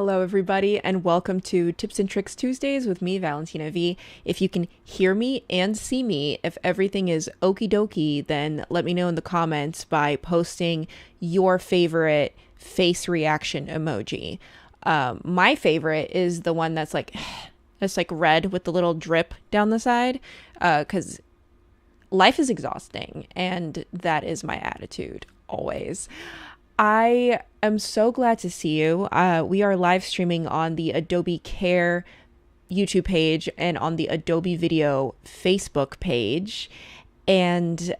Hello, everybody, and welcome to Tips and Tricks Tuesdays with me, Valentina Vee. If you can hear me and see me, if everything is okie dokie, then let me know in the comments by posting your favorite face reaction emoji. My favorite is the one that's like, it's like red with the little drip down the side, because life is exhausting, and that is my attitude always. I am so glad to see you. We are live streaming on the Adobe Care YouTube page and on the Adobe Video Facebook page. And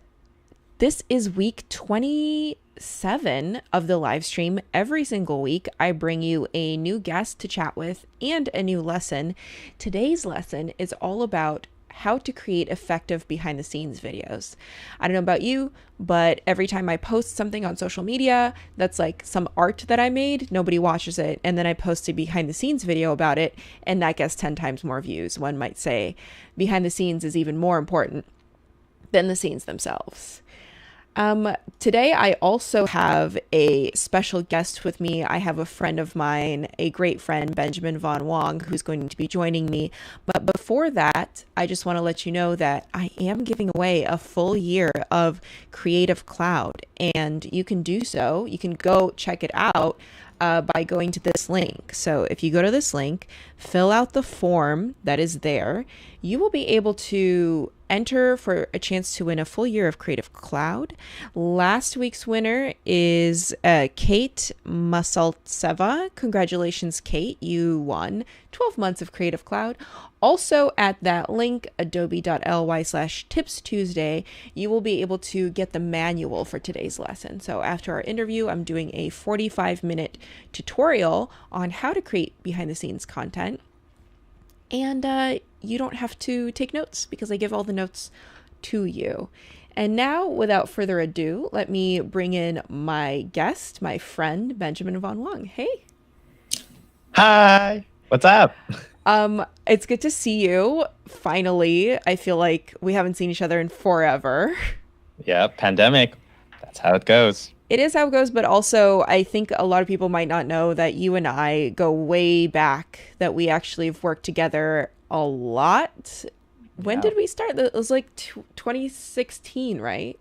this is week 27 of the live stream. Every single week, I bring you a new guest to chat with and a new lesson. Today's lesson is all about how to create effective behind the scenes videos. I don't know about you, but every time I post something on social media that's like some art that I made, nobody watches it. And then I post a behind the scenes video about it, and that gets 10 times more views. One might say behind the scenes is even more important than the scenes themselves. Today I also have a special guest with me. I have a friend of mine, a great friend, Benjamin von Wong, who's going to be joining me. But before that, I just want to let you know that I am giving away a full year of Creative Cloud, and you can do so. You can go check it out by going to this link. So if you go to this link, fill out the form that is there, you will be able to enter for a chance to win a full year of Creative Cloud. Last week's winner is Kate Masaltseva. Congratulations, Kate. You won 12 months of Creative Cloud. Also at that link, adobe.ly/tips Tuesday, you will be able to get the manual for today's lesson. So after our interview, I'm doing a 45-minute tutorial on how to create behind the scenes content. And you don't have to take notes because I give all the notes to you. And now, without further ado, let me bring in my guest, my friend, Benjamin von Wong. Hey. Hi. What's up? It's good to see you. Finally, I feel like we haven't seen each other in forever. Yeah, pandemic. That's how it goes. It is how it goes, but also I think a lot of people might not know that you and I go way back, that we actually have worked together a lot. When Yeah. did we start? It was like 2016, right?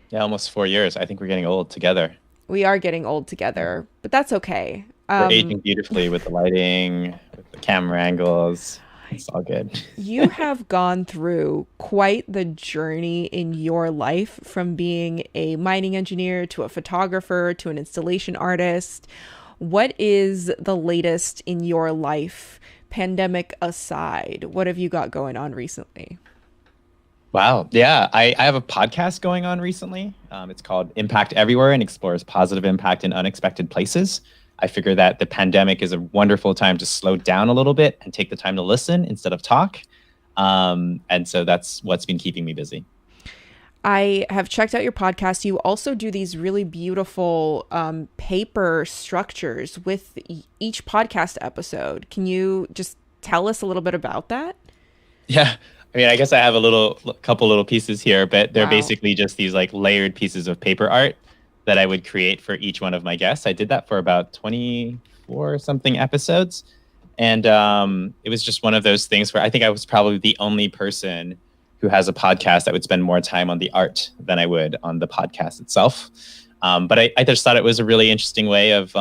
Yeah, almost 4 years. I think we're getting old together. We are getting old together, but that's okay. We're aging beautifully with the lighting, with the camera angles. It's all good. You have gone through quite the journey in your life, from being a mining engineer to a photographer to an installation artist. What is the latest in your life, pandemic aside? What have you got going on recently? Wow. Yeah, I have a podcast going on recently. It's called Impact Everywhere and explores positive impact in unexpected places. I figure that the pandemic is a wonderful time to slow down a little bit and take the time to listen instead of talk. And so that's what's been keeping me busy. I have checked out your podcast. You also do these really beautiful paper structures with each podcast episode. Can you just tell us a little bit about that? Yeah. I mean, I guess I have couple little pieces here, but they're Wow. basically just these like layered pieces of paper art that I would create for each one of my guests. I did that for about 24 something episodes. And it was just one of those things where I think I was probably the only person who has a podcast that would spend more time on the art than I would on the podcast itself. But I just thought it was a really interesting way of,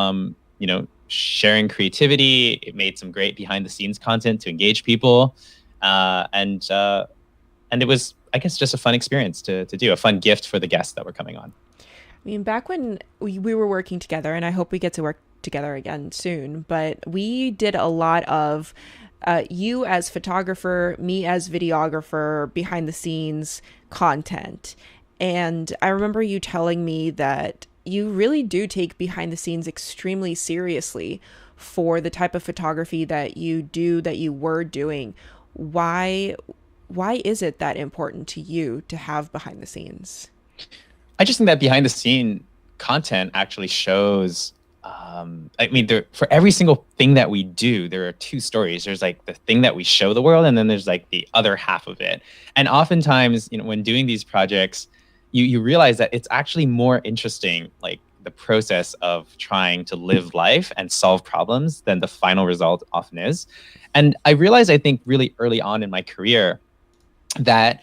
sharing creativity. It made some great behind the scenes content to engage people. And it was, I guess, just a fun experience to do, a fun gift for the guests that were coming on. I mean, back when we were working together, and I hope we get to work together again soon, but we did a lot of you as photographer, me as videographer, behind the scenes content. And I remember you telling me that you really do take behind the scenes extremely seriously for the type of photography that you do, that you were doing. Why is it that important to you to have behind the scenes? I just think that behind the scene content actually shows, for every single thing that we do, there are two stories. There's like the thing that we show the world, and then there's like the other half of it. And oftentimes, when doing these projects, you realize that it's actually more interesting, like the process of trying to live life and solve problems than the final result often is. And I realized, I think, really early on in my career that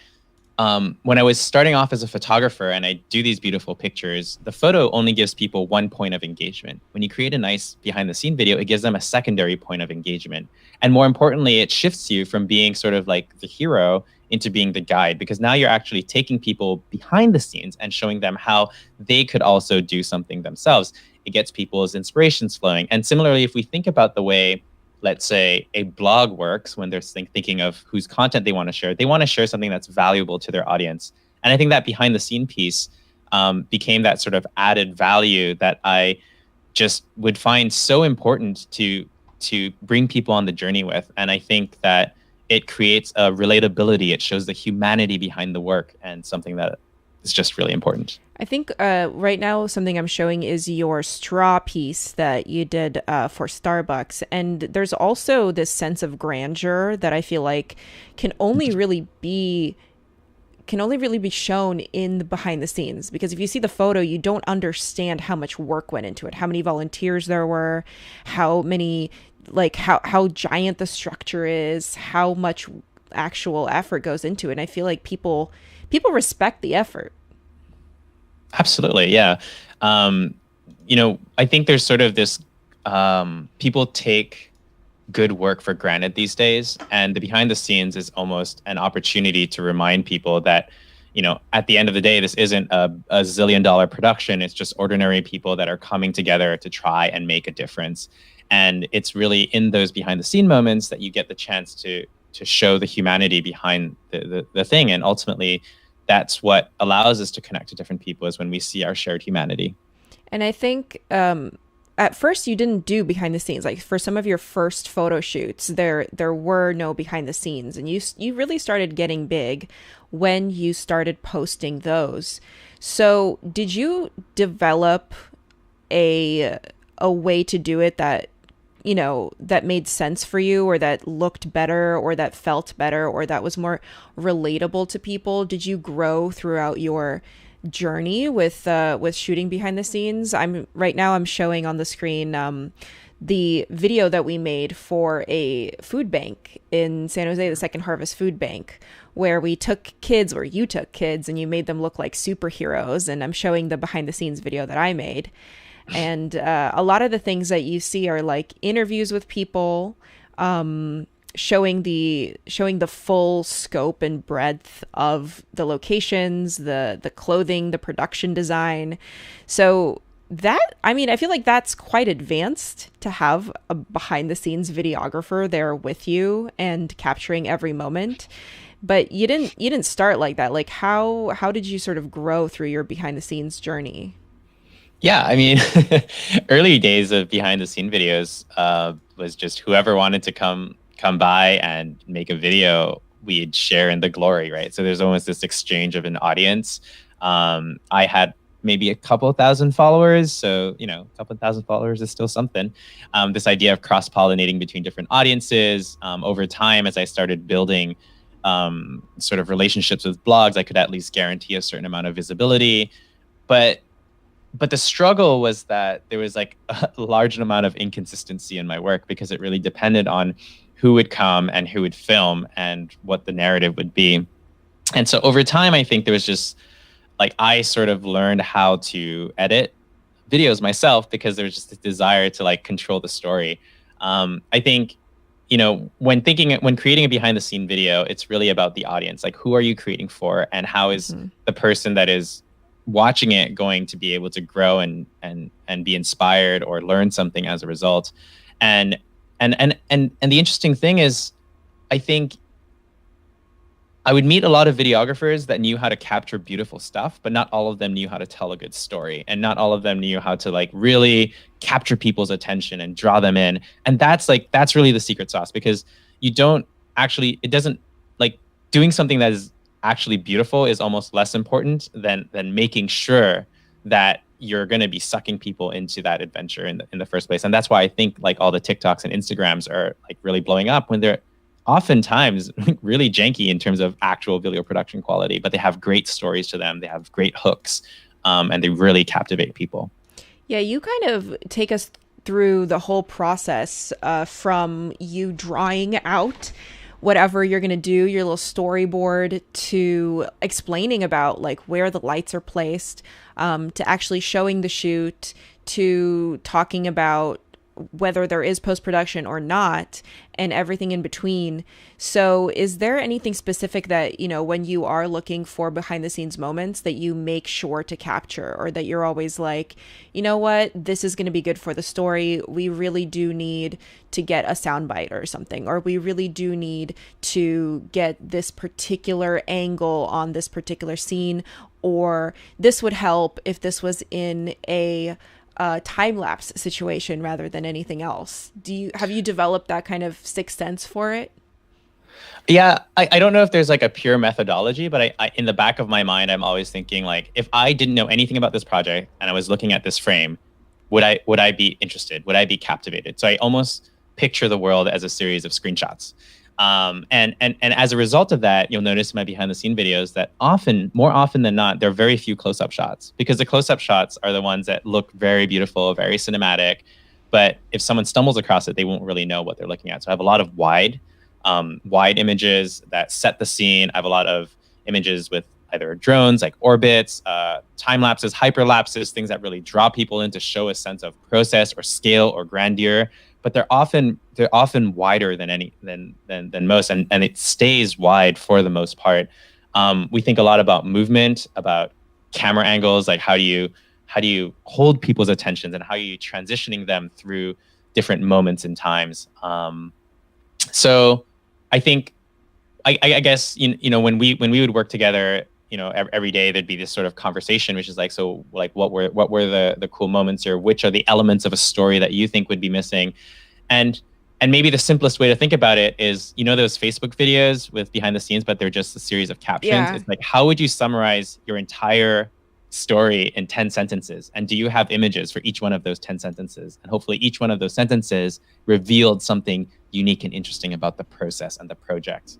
when I was starting off as a photographer and I do these beautiful pictures, the photo only gives people one point of engagement. When you create a nice behind the scene video, it gives them a secondary point of engagement. And more importantly, it shifts you from being sort of like the hero into being the guide, because now you're actually taking people behind the scenes and showing them how they could also do something themselves. It gets people's inspirations flowing. And similarly, if we think about the way, let's say, a blog works when they're thinking of whose content they want to share, they want to share something that's valuable to their audience. And I think that behind the scene piece became that sort of added value that I just would find so important to bring people on the journey with. And I think that it creates a relatability. It shows the humanity behind the work, and something that is just really important. I think right now something I'm showing is your straw piece that you did for Starbucks. And there's also this sense of grandeur that I feel like can only really be shown in the behind the scenes, because if you see the photo, you don't understand how much work went into it, how many volunteers there were, how many, like how giant the structure is, how much actual effort goes into it. And I feel like people respect the effort. Absolutely, yeah. I think there's sort of this people take good work for granted these days, and the behind the scenes is almost an opportunity to remind people that, at the end of the day, this isn't a zillion-dollar production. It's just ordinary people that are coming together to try and make a difference. And it's really in those behind the scene moments that you get the chance to show the humanity behind the thing. And ultimately, that's what allows us to connect to different people, is when we see our shared humanity. And I think at first you didn't do behind the scenes. Like for some of your first photo shoots, there were no behind the scenes, and you really started getting big when you started posting those. So did you develop a way to do it that that made sense for you, or that looked better, or that felt better, or that was more relatable to people? Did you grow throughout your journey with shooting behind the scenes? Right now I'm showing on the screen the video that we made for a food bank in San Jose, the Second Harvest Food Bank, where you took kids and you made them look like superheroes. And I'm showing the behind the scenes video that I made. And a lot of the things that you see are like interviews with people, showing the full scope and breadth of the locations, the clothing, the production design. So I feel like that's quite advanced, to have a behind the scenes videographer there with you and capturing every moment. But you didn't start like that. Like how did you sort of grow through your behind the scenes journey? Yeah, I mean, early days of behind the scene videos was just whoever wanted to come by and make a video, we'd share in the glory, right? So there's almost this exchange of an audience. I had maybe a couple thousand followers, so a couple thousand followers is still something. This idea of cross-pollinating between different audiences. Over time, as I started building sort of relationships with blogs, I could at least guarantee a certain amount of visibility. But the struggle was that there was like a large amount of inconsistency in my work, because it really depended on who would come and who would film and what the narrative would be. And so over time, I think there was just like, I sort of learned how to edit videos myself, because there was just this desire to like control the story. I think, when creating a behind the scene video, it's really about the audience. Like, who are you creating for, and how is the person that is watching it going to be able to grow and be inspired or learn something as a result. And the interesting thing is, I think I would meet a lot of videographers that knew how to capture beautiful stuff, but not all of them knew how to tell a good story, and not all of them knew how to like really capture people's attention and draw them in. And that's really the secret sauce, because it doesn't, like, doing something that is actually beautiful is almost less important than making sure that you're going to be sucking people into that adventure in the first place. And that's why I think like all the TikToks and Instagrams are like really blowing up, when they're oftentimes really janky in terms of actual video production quality, but they have great stories to them. They have great hooks, and they really captivate people. Yeah, you kind of take us through the whole process from you drawing out whatever you're going to do, your little storyboard, to explaining about like where the lights are placed, to actually showing the shoot, to talking about whether there is post production or not, and everything in between. So, is there anything specific that, when you are looking for behind the scenes moments that you make sure to capture, or that you're always like, you know what, this is going to be good for the story? We really do need to get a soundbite or something, or we really do need to get this particular angle on this particular scene, or this would help if this was in a time lapse situation rather than anything else. Have you developed that kind of sixth sense for it? Yeah, I don't know if there's like a pure methodology, but I in the back of my mind, I'm always thinking like, if I didn't know anything about this project and I was looking at this frame, would I be interested? Would I be captivated? So I almost picture the world as a series of screenshots. And as a result of that, you'll notice in my behind the scene videos that more often than not, there are very few close up shots, because the close up shots are the ones that look very beautiful, very cinematic. But if someone stumbles across it, they won't really know what they're looking at. So I have a lot of wide images that set the scene. I have a lot of images with either drones, like orbits, time lapses, hyperlapses, things that really draw people in to show a sense of process or scale or grandeur. But they're often wider than most, and it stays wide for the most part. We think a lot about movement, about camera angles, like how do you hold people's attentions, and how are you transitioning them through different moments and times. So I think I guess when we would work together, every day there'd be this sort of conversation, which is like, so like what were the cool moments, or which are the elements of a story that you think would be missing, and maybe the simplest way to think about it is, those Facebook videos with behind the scenes, but they're just a series of captions. Yeah. It's like, how would you summarize your entire story in 10 sentences? And do you have images for each one of those 10 sentences? And hopefully each one of those sentences revealed something unique and interesting about the process and the project.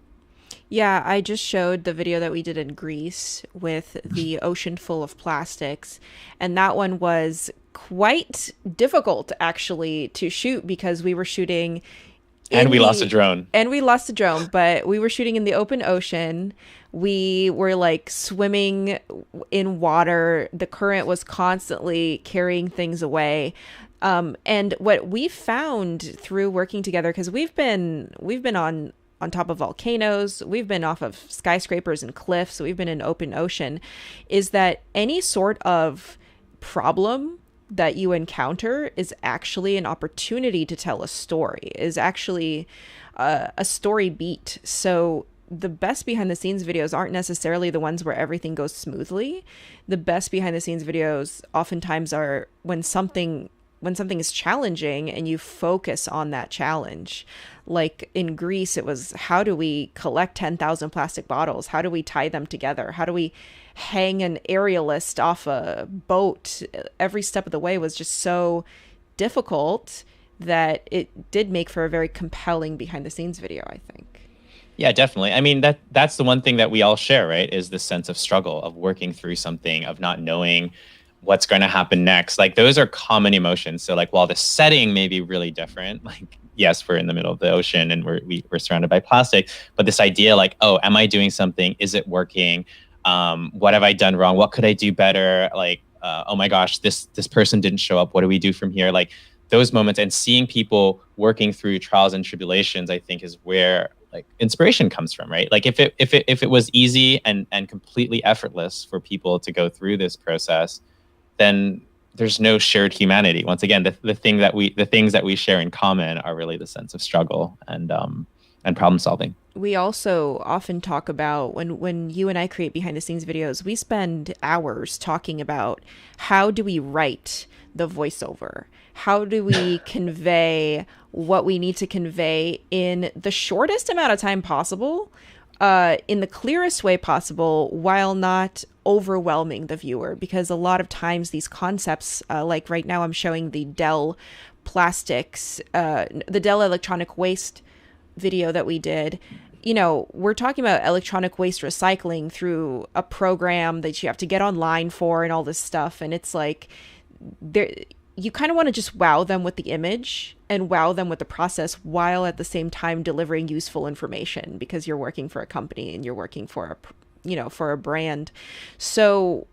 Yeah, I just showed the video that we did in Greece with the ocean full of plastics, and that one was quite difficult actually to shoot because we were shooting And in we lost a the drone. and we lost the drone, but we were shooting in the open ocean. We were like swimming in water. The current was constantly carrying things away. And what we found through working together, because we've been on top of volcanoes, we've been off of skyscrapers and cliffs, we've been in open ocean, is that any sort of problem that you encounter is actually an opportunity to tell a story, is actually a story beat. So the best behind the scenes videos aren't necessarily the ones where everything goes smoothly. The best behind the scenes videos oftentimes are when something is challenging and you focus on that challenge. Like in Greece, it was, how do we collect 10,000 plastic bottles? How do we tie them together? How do we hang an aerialist off a boat? Every step of the way was just so difficult that it did make for a very compelling behind the scenes video, I think. Yeah, definitely. I mean, that's the one thing that we all share, right? Is this sense of struggle, of working through something, of not knowing what's going to happen next. Like, those are common emotions. So like, while the setting may be really different, like, yes, we're in the middle of the ocean and we're surrounded by plastic, but this idea like, oh, am I doing something? Is it working? What have I done wrong? What could I do better? Like, oh my gosh, this person didn't show up. What do we do from here? Like, those moments, and seeing people working through trials and tribulations, I think is where like inspiration comes from, right? Like, if it was easy and completely effortless for people to go through this process, then there's no shared humanity. Once again, the things that we share in common are really the sense of struggle and problem solving. We also often talk about, when you and I create behind the scenes videos, we spend hours talking about, how do we write the voiceover? How do we convey what we need to convey in the shortest amount of time possible, in the clearest way possible, while not overwhelming the viewer? Because a lot of times these concepts, like right now I'm showing the Dell plastics, the Dell electronic waste video that we did. We're talking about electronic waste recycling through a program that you have to get online for and all this stuff. And it's like, there, you kind of want to just wow them with the image and wow them with the process while at the same time delivering useful information, because you're working for a company and you're working for for a brand. So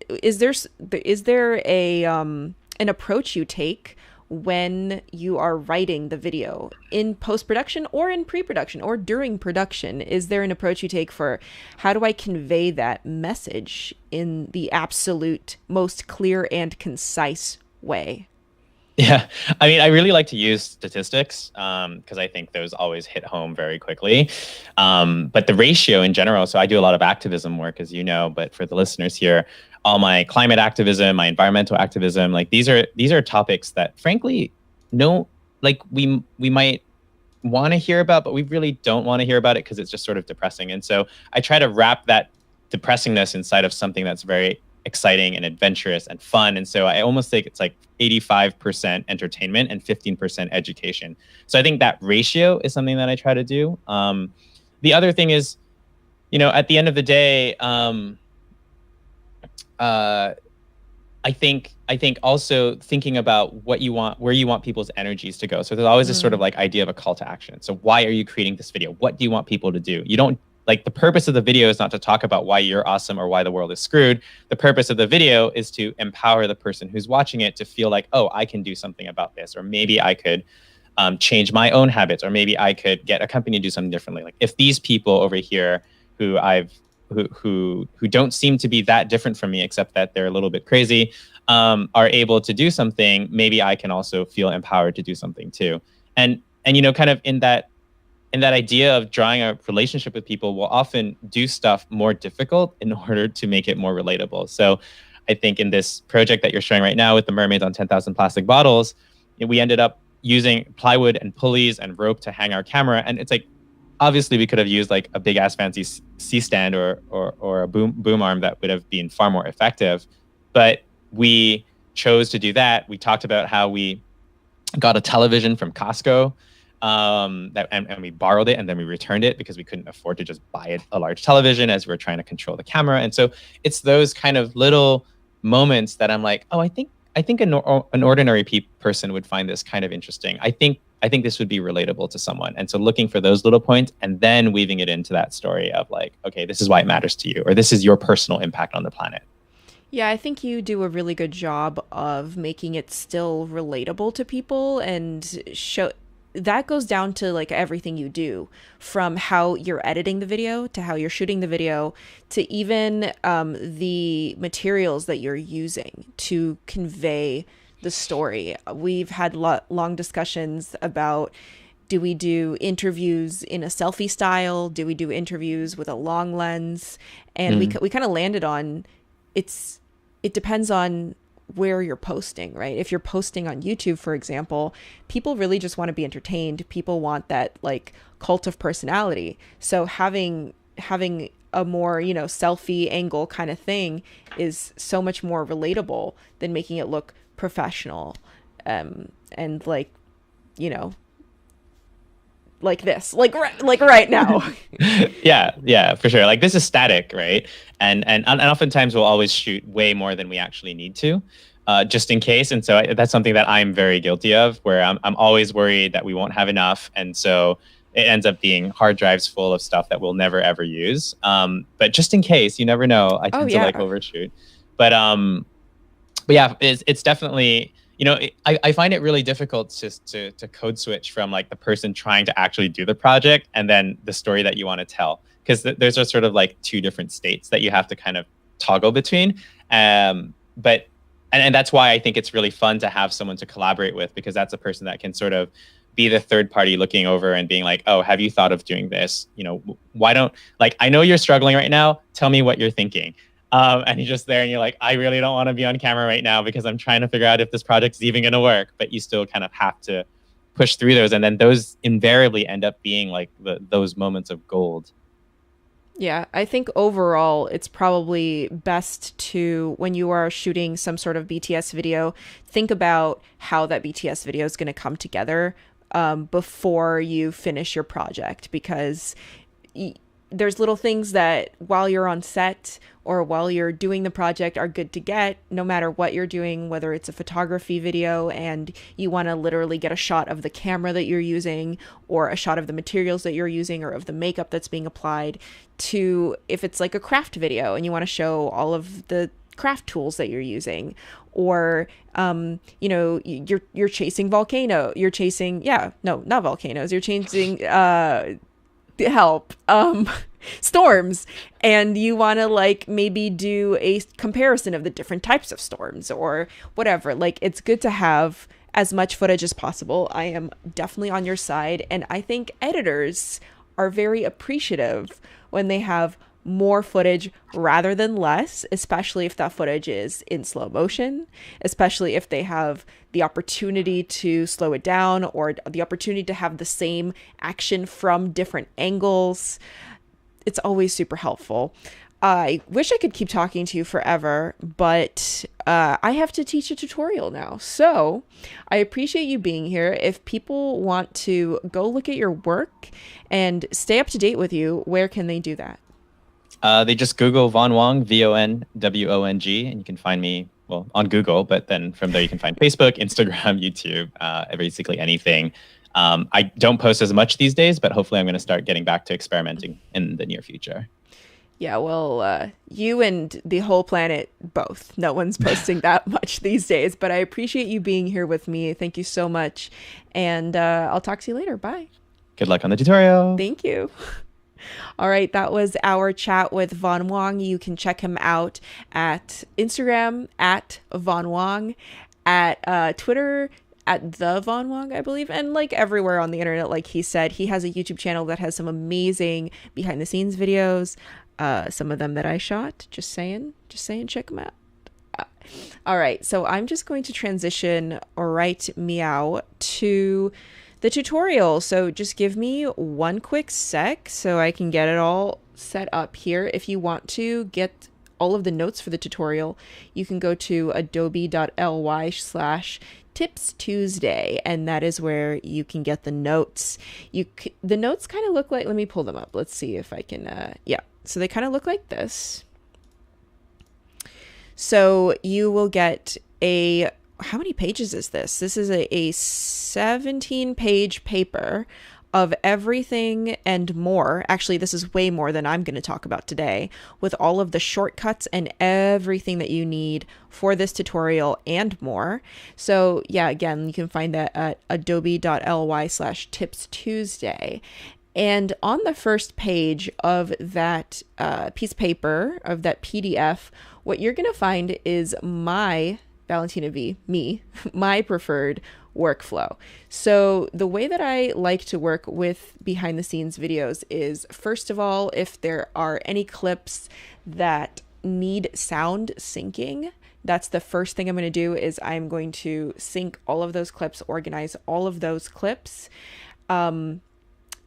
is there a an approach you take when you are writing the video in post-production or in pre-production or during production? Is there an approach you take for how do I convey that message in the absolute most clear and concise way? Yeah, I mean, I really like to use statistics because I think those always hit home very quickly. But the ratio in general, so I do a lot of activism work, as you know, but for the listeners here, all my climate activism, my environmental activism, like these are topics that, frankly, no, like we might want to hear about, but we really don't want to hear about it because it's just sort of depressing. And so I try to wrap that depressingness inside of something that's very exciting and adventurous and fun. And so I almost think it's like 85% entertainment and 15% education. So I think that ratio is something that I try to do. The other thing is, at the end of the day, I think also thinking about what you want, where you want people's energies to go. So there's always this sort of like idea of a call to action. So why are you creating this video? What do you want people to do? You don't like, the purpose of the video is not to talk about why you're awesome or why the world is screwed. The purpose of the video is to empower the person who's watching it to feel like, oh, I can do something about this, or maybe I could change my own habits, or maybe I could get a company to do something differently. Like if these people over here who who don't seem to be that different from me, except that they're a little bit crazy, are able to do something, maybe I can also feel empowered to do something too. And kind of in that idea of drawing a relationship with people, will often do stuff more difficult in order to make it more relatable. So I think in this project that you're showing right now with the mermaids on 10,000 plastic bottles, we ended up using plywood and pulleys and rope to hang our camera. And it's like, obviously we could have used like a big ass fancy C-stand or a boom arm that would have been far more effective. But we chose to do that. We talked about how we got a television from Costco, and we borrowed it, and then we returned it because we couldn't afford to just buy a large television, as we were trying to control the camera. And so it's those kind of little moments that I'm like, oh, I think an ordinary person would find this kind of interesting. I think this would be relatable to someone. And so looking for those little points and then weaving it into that story of like, okay, this is why it matters to you, or this is your personal impact on the planet. Yeah, I think you do a really good job of making it still relatable to people, and show that goes down to like everything you do, from how you're editing the video to how you're shooting the video to even the materials that you're using to convey the story. We've had long discussions about, do we do interviews in a selfie style? Do we do interviews with a long lens? And we kind of landed on it depends on where you're posting, right? If you're posting on YouTube, for example, people really just want to be entertained. People want that like cult of personality. So having a more, selfie angle kind of thing is so much more relatable than making it look professional. And like, like this, like right now. yeah, for sure. Like this is static, right? And oftentimes we'll always shoot way more than we actually need to, just in case. And so that's something that I'm very guilty of, where I'm always worried that we won't have enough, and so it ends up being hard drives full of stuff that we'll never ever use. But just in case, you never know. I tend to like overshoot, but yeah, it's definitely. I find it really difficult to code switch from like the person trying to actually do the project and then the story that you want to tell, because there's a sort of like two different states that you have to kind of toggle between. But that's why I think it's really fun to have someone to collaborate with, because that's a person that can sort of be the third party looking over and being like, oh, have you thought of doing this? Why don't, like, I know you're struggling right now. Tell me what you're thinking. And you're just there and you're like, I really don't want to be on camera right now because I'm trying to figure out if this project is even going to work. But you still kind of have to push through those. And then those invariably end up being like those moments of gold. Yeah, I think overall it's probably best to, when you are shooting some sort of BTS video, think about how that BTS video is going to come together before you finish your project, because there's little things that while you're on set or while you're doing the project are good to get, no matter what you're doing, whether it's a photography video and you want to literally get a shot of the camera that you're using, or a shot of the materials that you're using, or of the makeup that's being applied, to if it's like a craft video and you want to show all of the craft tools that you're using, or you're chasing not volcanoes, you're chasing help storms, and you want to like maybe do a comparison of the different types of storms or whatever. Like, it's good to have as much footage as possible. I am definitely on your side, and I think editors are very appreciative when they have more footage rather than less, especially if that footage is in slow motion, especially if they have the opportunity to slow it down, or the opportunity to have the same action from different angles. It's always super helpful. I wish I could keep talking to you forever, but I have to teach a tutorial now. So I appreciate you being here. If people want to go look at your work and stay up to date with you, where can they do that? They just Google Von Wong, VonWong, and you can find me, well, on Google, but then from there you can find Facebook, Instagram, YouTube, basically anything. I don't post as much these days, but hopefully I'm going to start getting back to experimenting in the near future. Yeah, well, you and the whole planet both. No one's posting that much these days, but I appreciate you being here with me. Thank you so much. And I'll talk to you later. Bye. Good luck on the tutorial. Thank you. All right, that was our chat with Von Wong. You can check him out at Instagram at Von Wong, at Twitter at the Von Wong, I believe, and like everywhere on the internet. Like he said, he has a YouTube channel that has some amazing behind the scenes videos. Some of them that I shot. Just saying, check them out. All right, so I'm just going to transition right meow to the tutorial. So just give me one quick sec so I can get it all set up here. If you want to get all of the notes for the tutorial, you can go to adobe.ly/Tips Tuesday, and that is where you can get the notes. The notes kind of look like, let me pull them up. Let's see if I can, yeah. So they kind of look like this. So you will get how many pages is this? This is a 17-page paper of everything and more. Actually, this is way more than I'm going to talk about today, with all of the shortcuts and everything that you need for this tutorial and more. So yeah, again, you can find that at adobe.ly/Tips Tuesday. And on the first page of that piece of paper, of that PDF, what you're going to find is my Valentina Vee, my preferred workflow. So the way that I like to work with behind the scenes videos is, first of all, if there are any clips that need sound syncing, that's the first thing I'm going to do. Is I'm going to sync all of those clips, organize all of those clips,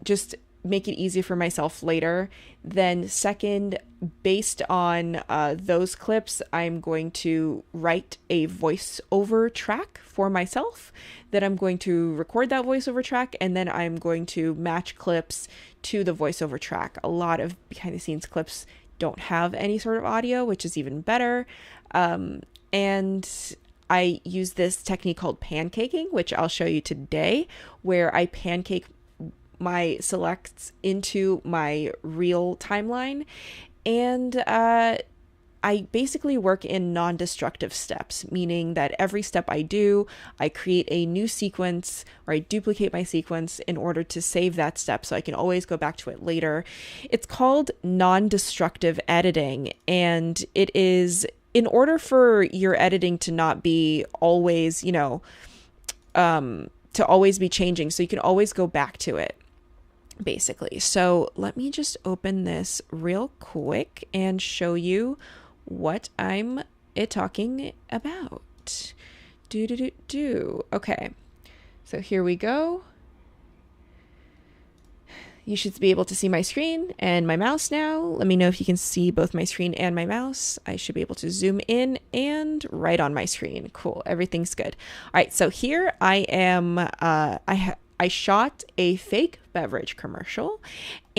just make it easy for myself later. Then second, based on those clips, I'm going to write a voiceover track for myself. Then I'm going to record that voiceover track, and then I'm going to match clips to the voiceover track. A lot of behind the scenes clips don't have any sort of audio, which is even better. And I use this technique called pancaking, which I'll show you today, where I pancake my selects into my real timeline. And I basically work in non-destructive steps, meaning that every step I do, I create a new sequence, or I duplicate my sequence in order to save that step so I can always go back to it later. It's called non-destructive editing, and it is in order for your editing to not be always, to always be changing, so you can always go back to it, basically. So let me just open this real quick and show you what I'm talking about. Okay, so here we go. You should be able to see my screen and my mouse now. Let me know if you can see both my screen and my mouse. I should be able to zoom in and right on my screen. Cool, everything's good. All right, so here I am. I shot a fake beverage commercial,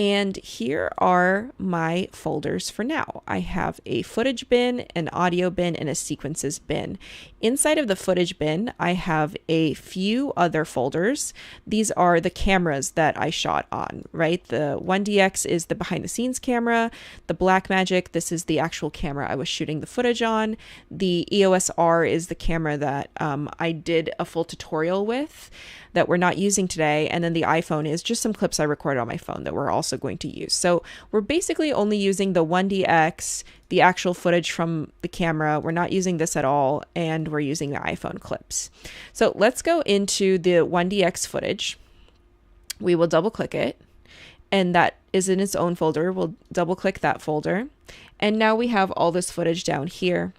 And here are my folders for now. I have a footage bin, an audio bin, and a sequences bin. Inside of the footage bin, I have a few other folders. These are the cameras that I shot on, right? The 1DX is the behind the scenes camera. The Blackmagic, this is the actual camera I was shooting the footage on. The EOS R is the camera that I did a full tutorial with that we're not using today. And then the iPhone is just some clips I recorded on my phone that we're also going to use. So we're basically only using the 1DX, the actual footage from the camera. We're not using this at all. And we're using the iPhone clips. So let's go into the 1DX footage. We will double click it. And that is in its own folder. We'll double click that folder. And now we have all this footage down here.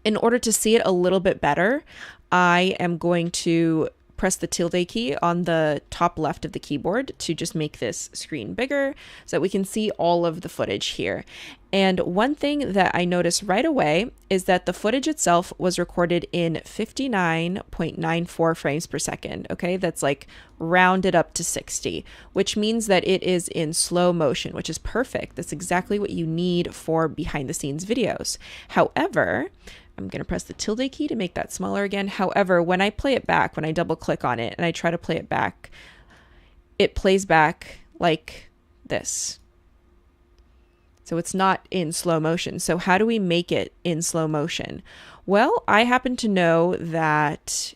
In order to see it a little bit better, I am going to press the tilde key on the top left of the keyboard to just make this screen bigger so that we can see all of the footage here. And one thing that I noticed right away is that the footage itself was recorded in 59.94 frames per second. Okay, that's like rounded up to 60, which means that it is in slow motion, which is perfect. That's exactly what you need for behind the scenes videos. However, I'm going to press the tilde key to make that smaller again. However, when I play it back, when I double click on it and I try to play it back, it plays back like this. So it's not in slow motion. So how do we make it in slow motion? Well, I happen to know that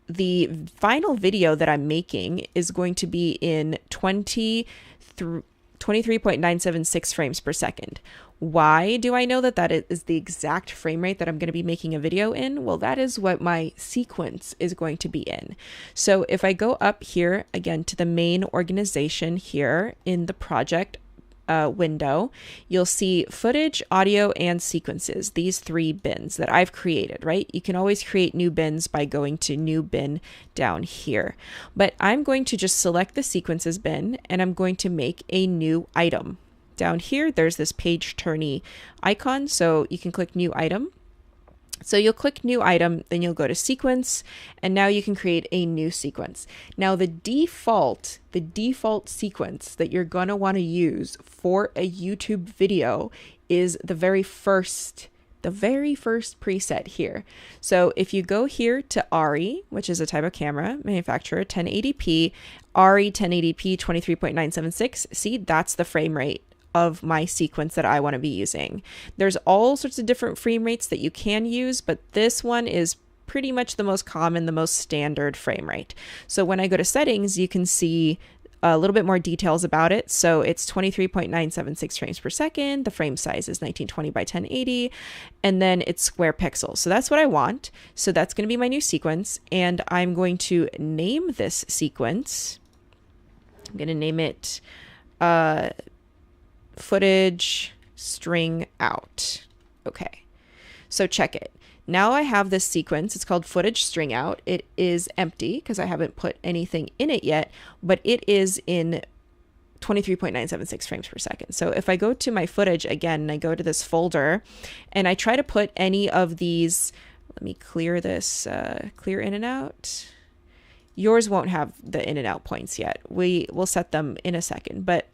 the final video that I'm making is going to be in 23.976 frames per second. Why do I know that that is the exact frame rate that I'm going to be making a video in? Well, that is what my sequence is going to be in. So if I go up here again to the main organization here in the project window, you'll see footage, audio, and sequences, these three bins that I've created, right? You can always create new bins by going to new bin down here. But I'm going to just select the sequences bin and I'm going to make a new item. Down here, there's this page turny icon, so you can click new item. So you'll click new item, then you'll go to sequence, and now you can create a new sequence. Now the default sequence that you're gonna wanna use for a YouTube video is the very first preset here. So if you go here to ARRI, which is a type of camera manufacturer, 1080p, ARRI 1080p 23.976, see, that's the frame rate of my sequence that I want to be using. There's all sorts of different frame rates that you can use, but this one is pretty much the most common, the most standard frame rate. So when I go to settings, you can see a little bit more details about it. So it's 23.976 frames per second. The frame size is 1920 by 1080, and then it's square pixels. So that's what I want. So that's going to be my new sequence, and I'm going to name this sequence. I'm going to name it footage string out. Okay, so check it. Now I have this sequence. It's called footage string out. It is empty because I haven't put anything in it yet, but it is in 23.976 frames per second. So if I go to my footage again, and I go to this folder and I try to put any of these, let me clear this, clear in and out. Yours won't have the in and out points yet. We will set them in a second, but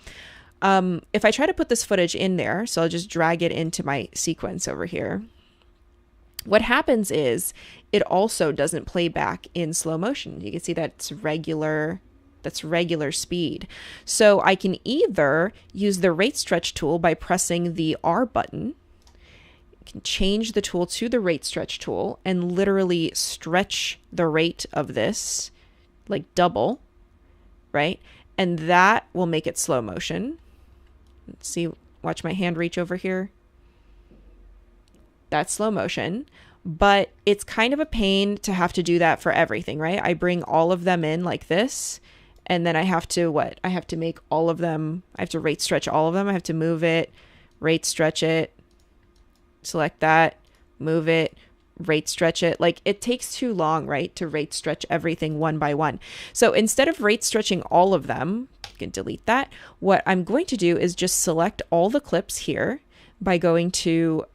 if I try to put this footage in there, so I'll just drag it into my sequence over here, what happens is it also doesn't play back in slow motion. You can see that's regular speed. So I can either use the rate stretch tool by pressing the R button. You can change the tool to the rate stretch tool and literally stretch the rate of this, like double, right? And that will make it slow motion. Let's see, watch my hand reach over here. That's slow motion, but it's kind of a pain to have to do that for everything, right? I bring all of them in like this, and then I have to, I have to make all of them, I have to rate stretch all of them. I have to move it, rate stretch it, select that, move it, rate stretch it. Like, it takes too long, right, to rate stretch everything one by one. So instead of rate stretching all of them, you can delete that. What I'm going to do is just select all the clips here by going to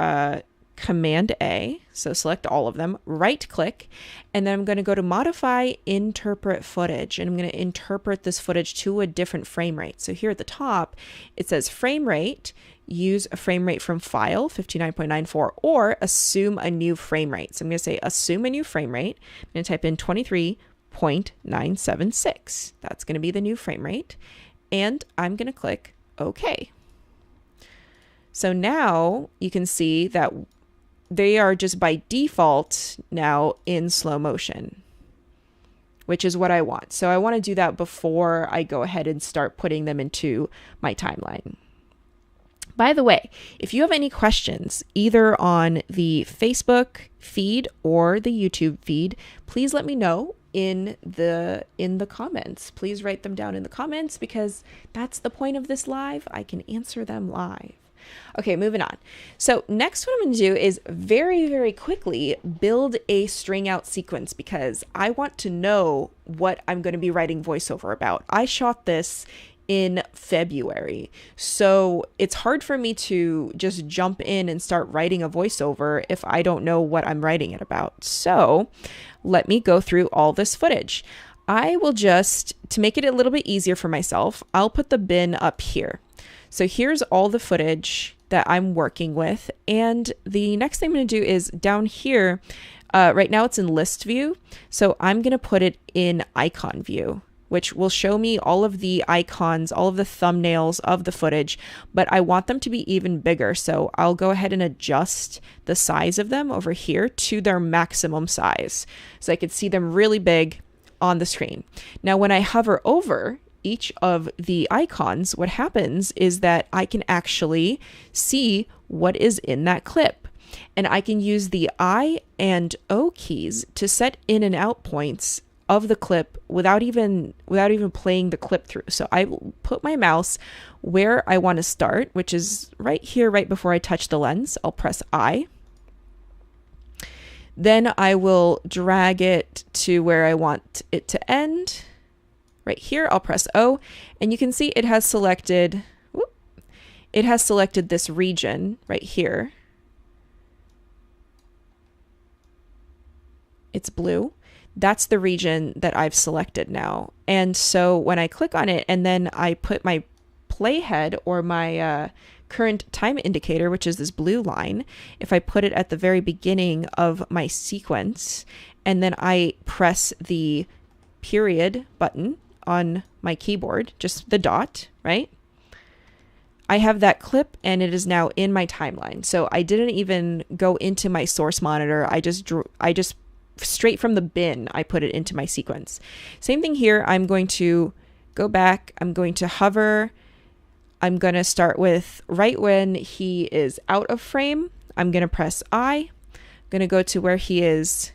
Command A, so select all of them, right click, and then I'm going to go to modify interpret footage, and I'm going to interpret this footage to a different frame rate. So here at the top, it says frame rate, use a frame rate from file 59.94 or assume a new frame rate. So I'm going to say assume a new frame rate. I'm going to type in 23.976. That's going to be the new frame rate. And I'm going to click OK. So now you can see that they are just by default now in slow motion, which is what I want. So I want to do that before I go ahead and start putting them into my timeline. By the way, if you have any questions, either on the Facebook feed or the YouTube feed, please let me know in the comments. Please write them down in the comments because that's the point of this live. I can answer them live. Okay, moving on. So next what I'm going to do is very, very quickly build a string out sequence because I want to know what I'm going to be writing voiceover about. I shot this in February, so it's hard for me to just jump in and start writing a voiceover if I don't know what I'm writing it about. So let me go through all this footage. I will just, to make it a little bit easier for myself, I'll put the bin up here. So here's all the footage that I'm working with. And the next thing I'm going to do is down here, right now it's in list view. So I'm going to put it in icon view, which will show me all of the icons, all of the thumbnails of the footage, but I want them to be even bigger. So I'll go ahead and adjust the size of them over here to their maximum size. So I can see them really big on the screen. Now, when I hover over each of the icons, what happens is that I can actually see what is in that clip. And I can use the I and O keys to set in and out points of the clip without even playing the clip through. So I will put my mouse where I want to start, which is right here, right before I touch the lens. I'll press I. Then I will drag it to where I want it to end. Right here, I'll press O, and you can see it has selected, this region right here. It's blue. That's the region that I've selected now. And so when I click on it and then I put my playhead or my current time indicator, which is this blue line, if I put it at the very beginning of my sequence and then I press the period button on my keyboard, just the dot, right? I have that clip and it is now in my timeline. So I didn't even go into my source monitor. I just straight from the bin, I put it into my sequence. Same thing here. I'm going to go back. I'm going to hover. I'm going to start with right when he is out of frame. I'm going to press I. I'm going to go to where he is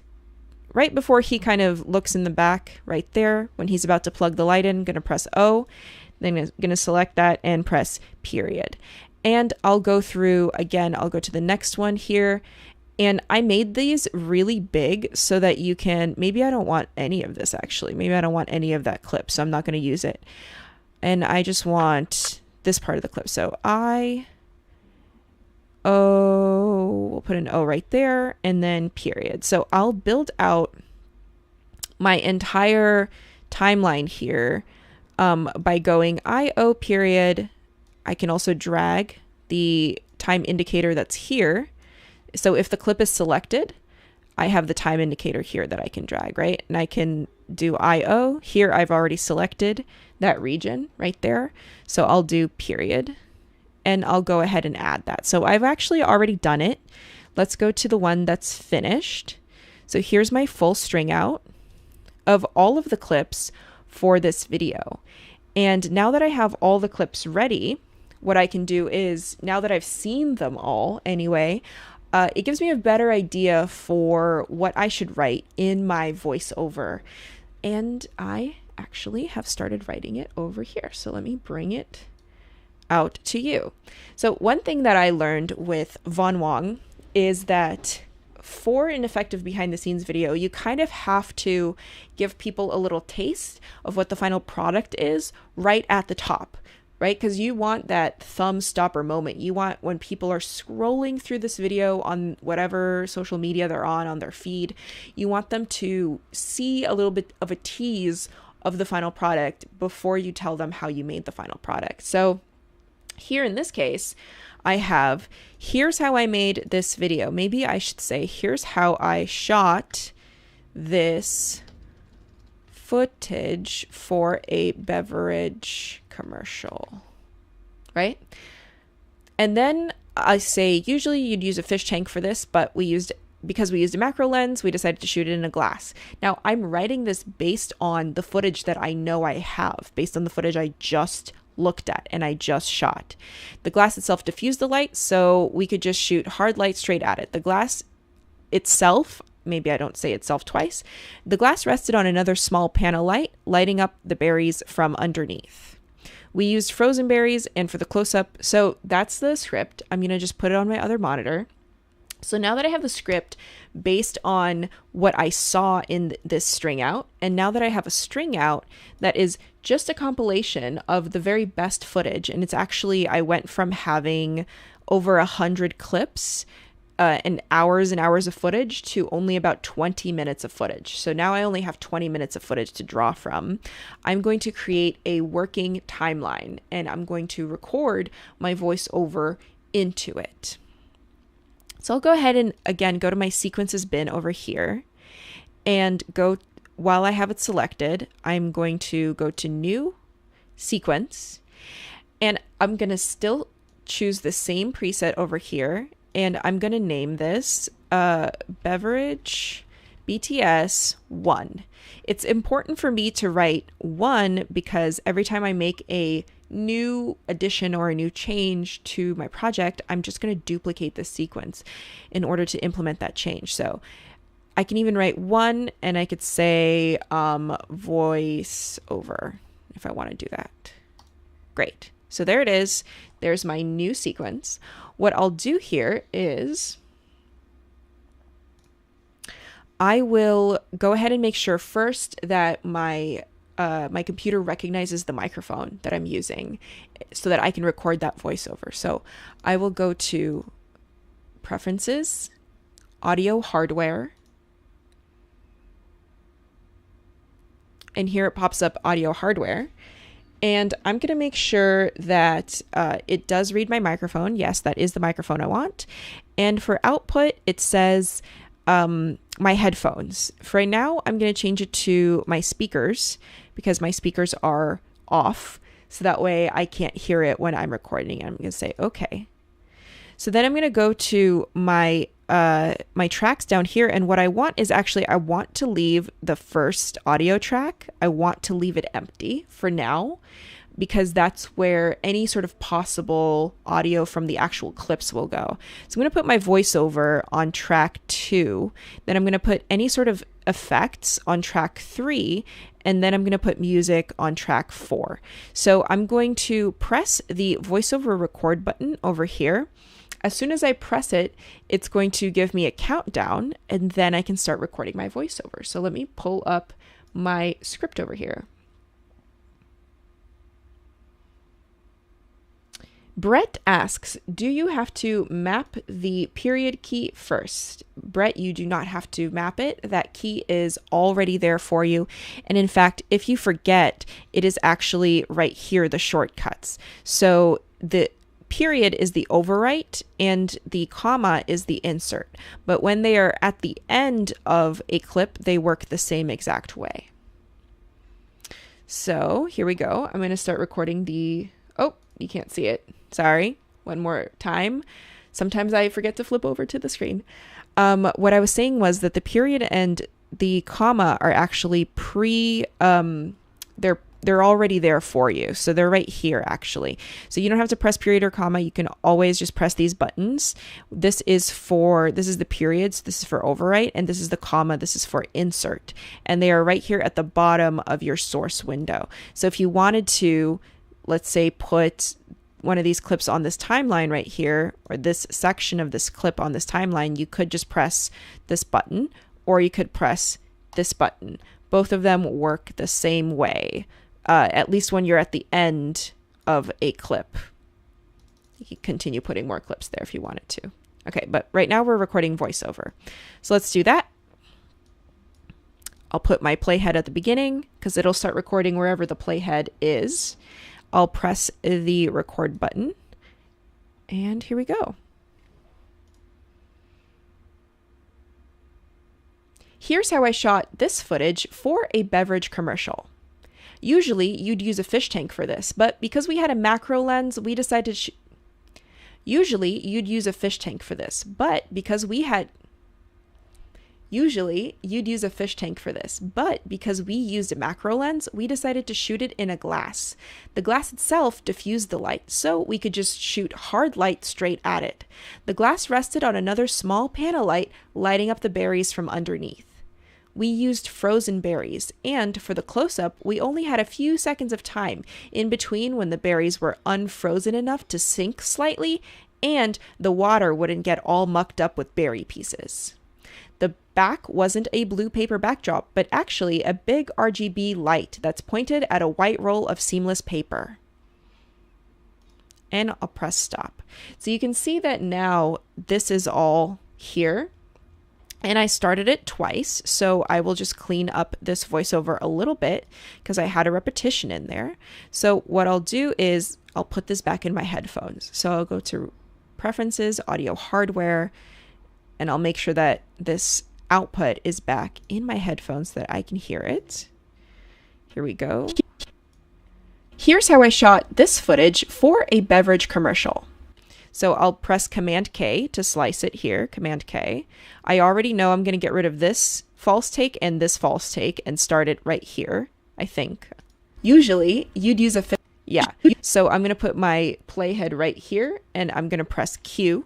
right before he kind of looks in the back right there when he's about to plug the light in. I'm going to press O. Then I'm going to select that and press period. And I'll go through again. I'll go to the next one here. And I made these really big so that you can, maybe I don't want any of this actually. Maybe I don't want any of that clip, so I'm not going to use it. And I just want this part of the clip. So we'll put an O right there and then period. So I'll build out my entire timeline here by going IO period. I can also drag the time indicator that's here. So if the clip is selected, I have the time indicator here that I can drag, right? And I can do IO. Here I've already selected that region right there. So I'll do period and I'll go ahead and add that. So I've actually already done it. Let's go to the one that's finished. So here's my full string out of all of the clips for this video. And now that I have all the clips ready, what I can do is, now that I've seen them all anyway, it gives me a better idea for what I should write in my voiceover. And I actually have started writing it over here. So let me bring it out to you. So one thing that I learned with Wong is that for an effective behind the scenes video, you kind of have to give people a little taste of what the final product is right at the top. right? Because you want that thumb stopper moment. You want when people are scrolling through this video on whatever social media they're on their feed, you want them to see a little bit of a tease of the final product before you tell them how you made the final product. So here in this case, I have, here's how I made this video. Maybe I should say, here's how I shot this footage for a beverage commercial, right? And then I say, usually you'd use a fish tank for this, but because we used a macro lens, we decided to shoot it in a glass. Now I'm writing this based on the footage that I know I have, based on the footage I just looked at and I just shot. The glass itself diffused the light, so we could just shoot hard light straight at it. The glass itself, maybe I don't say itself twice, the glass rested on another small panel light, lighting up the berries from underneath. We used frozen berries, and for the close-up, so that's the script. I'm going to just put it on my other monitor. So now that I have the script based on what I saw in this string out, and now that I have a string out that is just a compilation of the very best footage, and it's actually, I went from having over 100 clips and hours of footage to only about 20 minutes of footage. So now I only have 20 minutes of footage to draw from. I'm going to create a working timeline, and I'm going to record my voiceover into it. So I'll go ahead and again go to my sequences bin over here, and while I have it selected, I'm going to go to new sequence, and I'm going to still choose the same preset over here, and I'm going to name this beverage BTS 1. It's important for me to write 1 because every time I make a new addition or a new change to my project, I'm just going to duplicate this sequence in order to implement that change. So I can even write 1, and I could say voice over if I want to do that. Great. So there it is. There's my new sequence. What I'll do here is I will go ahead and make sure first that my computer recognizes the microphone that I'm using so that I can record that voiceover. So I will go to Preferences, Audio Hardware, and here it pops up Audio Hardware. And I'm going to make sure that it does read my microphone. Yes, that is the microphone I want. And for output, it says my headphones. For right now, I'm going to change it to my speakers because my speakers are off. So that way I can't hear it when I'm recording. I'm going to say, okay. So then I'm going to go to my my tracks down here. And what I want is actually, I want to leave the first audio track. I want to leave it empty for now, because that's where any sort of possible audio from the actual clips will go. So I'm going to put my voiceover on track 2. Then I'm going to put any sort of effects on track 3. And then I'm going to put music on track 4. So I'm going to press the voiceover record button over here. As soon as I press it, it's going to give me a countdown, and then I can start recording my voiceover. So let me pull up my script over here. Brett asks, do you have to map the period key first? Brett, you do not have to map it. That key is already there for you. And in fact, if you forget, it is actually right here, the shortcuts. So the period is the overwrite and the comma is the insert. But when they are at the end of a clip, they work the same exact way. So here we go. I'm going to start recording oh, you can't see it. Sorry. One more time. Sometimes I forget to flip over to the screen. What I was saying was that the period and the comma are actually they're already there for you. So they're right here actually. So you don't have to press period or comma. You can always just press these buttons. This is the periods. This is for overwrite, and this is the comma. This is for insert. And they are right here at the bottom of your source window. So if you wanted to, let's say, put one of these clips on this timeline right here, or this section of this clip on this timeline, you could just press this button, or you could press this button. Both of them work the same way. At least when you're at the end of a clip. You can continue putting more clips there if you wanted to. Okay, but right now we're recording voiceover. So let's do that. I'll put my playhead at the beginning because it'll start recording wherever the playhead is. I'll press the record button, and here we go. Here's how I shot this footage for a beverage commercial. Usually you'd use a fish tank for this, but because we had a macro lens, we decided to Usually you'd use a fish tank for this, but because we used a macro lens, we decided to shoot it in a glass. The glass itself diffused the light, so we could just shoot hard light straight at it. The glass rested on another small panel light, lighting up the berries from underneath. We used frozen berries, and for the close-up, we only had a few seconds of time in between when the berries were unfrozen enough to sink slightly, and the water wouldn't get all mucked up with berry pieces. The back wasn't a blue paper backdrop, but actually a big RGB light that's pointed at a white roll of seamless paper. And I'll press stop. So you can see that now this is all here. And I started it twice, so I will just clean up this voiceover a little bit because I had a repetition in there. So what I'll do is I'll put this back in my headphones. So I'll go to Preferences, Audio Hardware, and I'll make sure that this output is back in my headphones so that I can hear it. Here we go. Here's how I shot this footage for a beverage commercial. So I'll press Command K to slice it here, Command K. I already know I'm going to get rid of this false take and this false take and start it right here, I think. Usually you'd use a, so I'm going to put my playhead right here and I'm going to press Q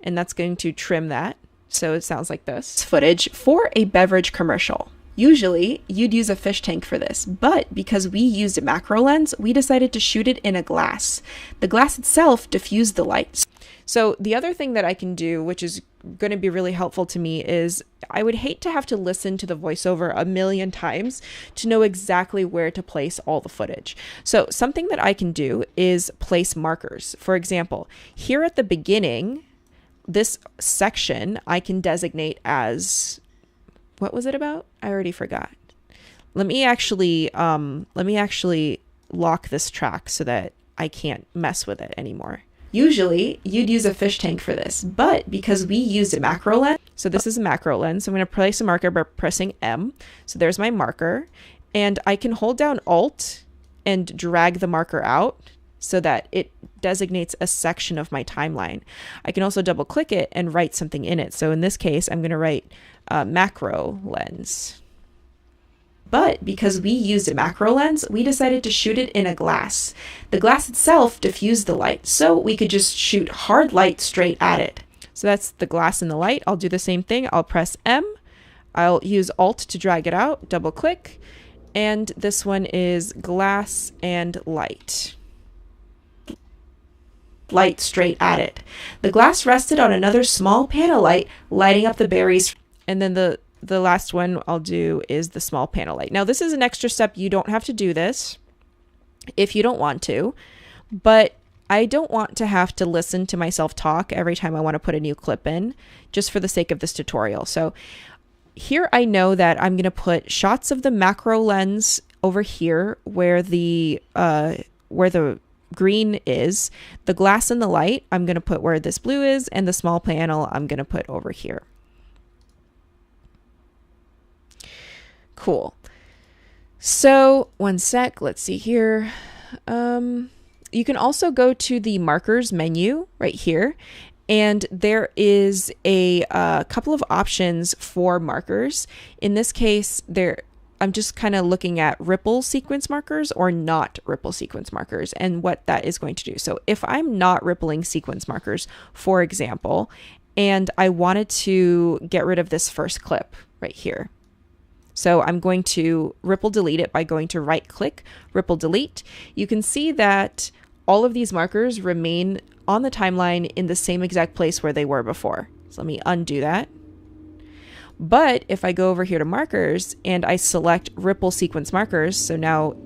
and that's going to trim that. So it sounds like this. Footage for a beverage commercial. Usually you'd use a fish tank for this, but because we used a macro lens, we decided to shoot it in a glass. The glass itself diffused the light. So the other thing that I can do, which is going to be really helpful to me, is I would hate to have to listen to the voiceover a million times to know exactly where to place all the footage. So something that I can do is place markers. For example, here at the beginning, this section I can designate as, what was it about? I already forgot. Let me actually lock this track so that I can't mess with it anymore. Usually you'd use a fish tank for this, but because we used a macro lens, so this is a macro lens, so I'm going to place a marker by pressing M. So there's my marker, and I can hold down Alt and drag the marker out so that it designates a section of my timeline. I can also double click it and write something in it. So in this case, I'm going to write macro lens. But because we used a macro lens, we decided to shoot it in a glass. The glass itself diffused the light, so we could just shoot hard light straight at it. So that's the glass and the light. I'll do the same thing. I'll press M. I'll use Alt to drag it out, double click, and this one is glass and light. Light straight at it. The glass rested on another small panel light, lighting up the berries. And then the last one I'll do is the small panel light. Now this is an extra step. You don't have to do this if you don't want to, but I don't want to have to listen to myself talk every time I want to put a new clip in, just for the sake of this tutorial. So here I know that I'm going to put shots of the macro lens over here where the green is. The glass and the light I'm going to put where this blue is, and the small panel I'm going to put over here. Cool. So one sec, let's see here. You can also go to the markers menu right here, and there is a couple of options for markers. In this case, I'm just kind of looking at ripple sequence markers or not ripple sequence markers and what that is going to do. So if I'm not rippling sequence markers, for example, and I wanted to get rid of this first clip right here. So I'm going to ripple delete it by going to right click, ripple delete. You can see that all of these markers remain on the timeline in the same exact place where they were before. So let me undo that. But if I go over here to markers and I select ripple sequence markers, so now,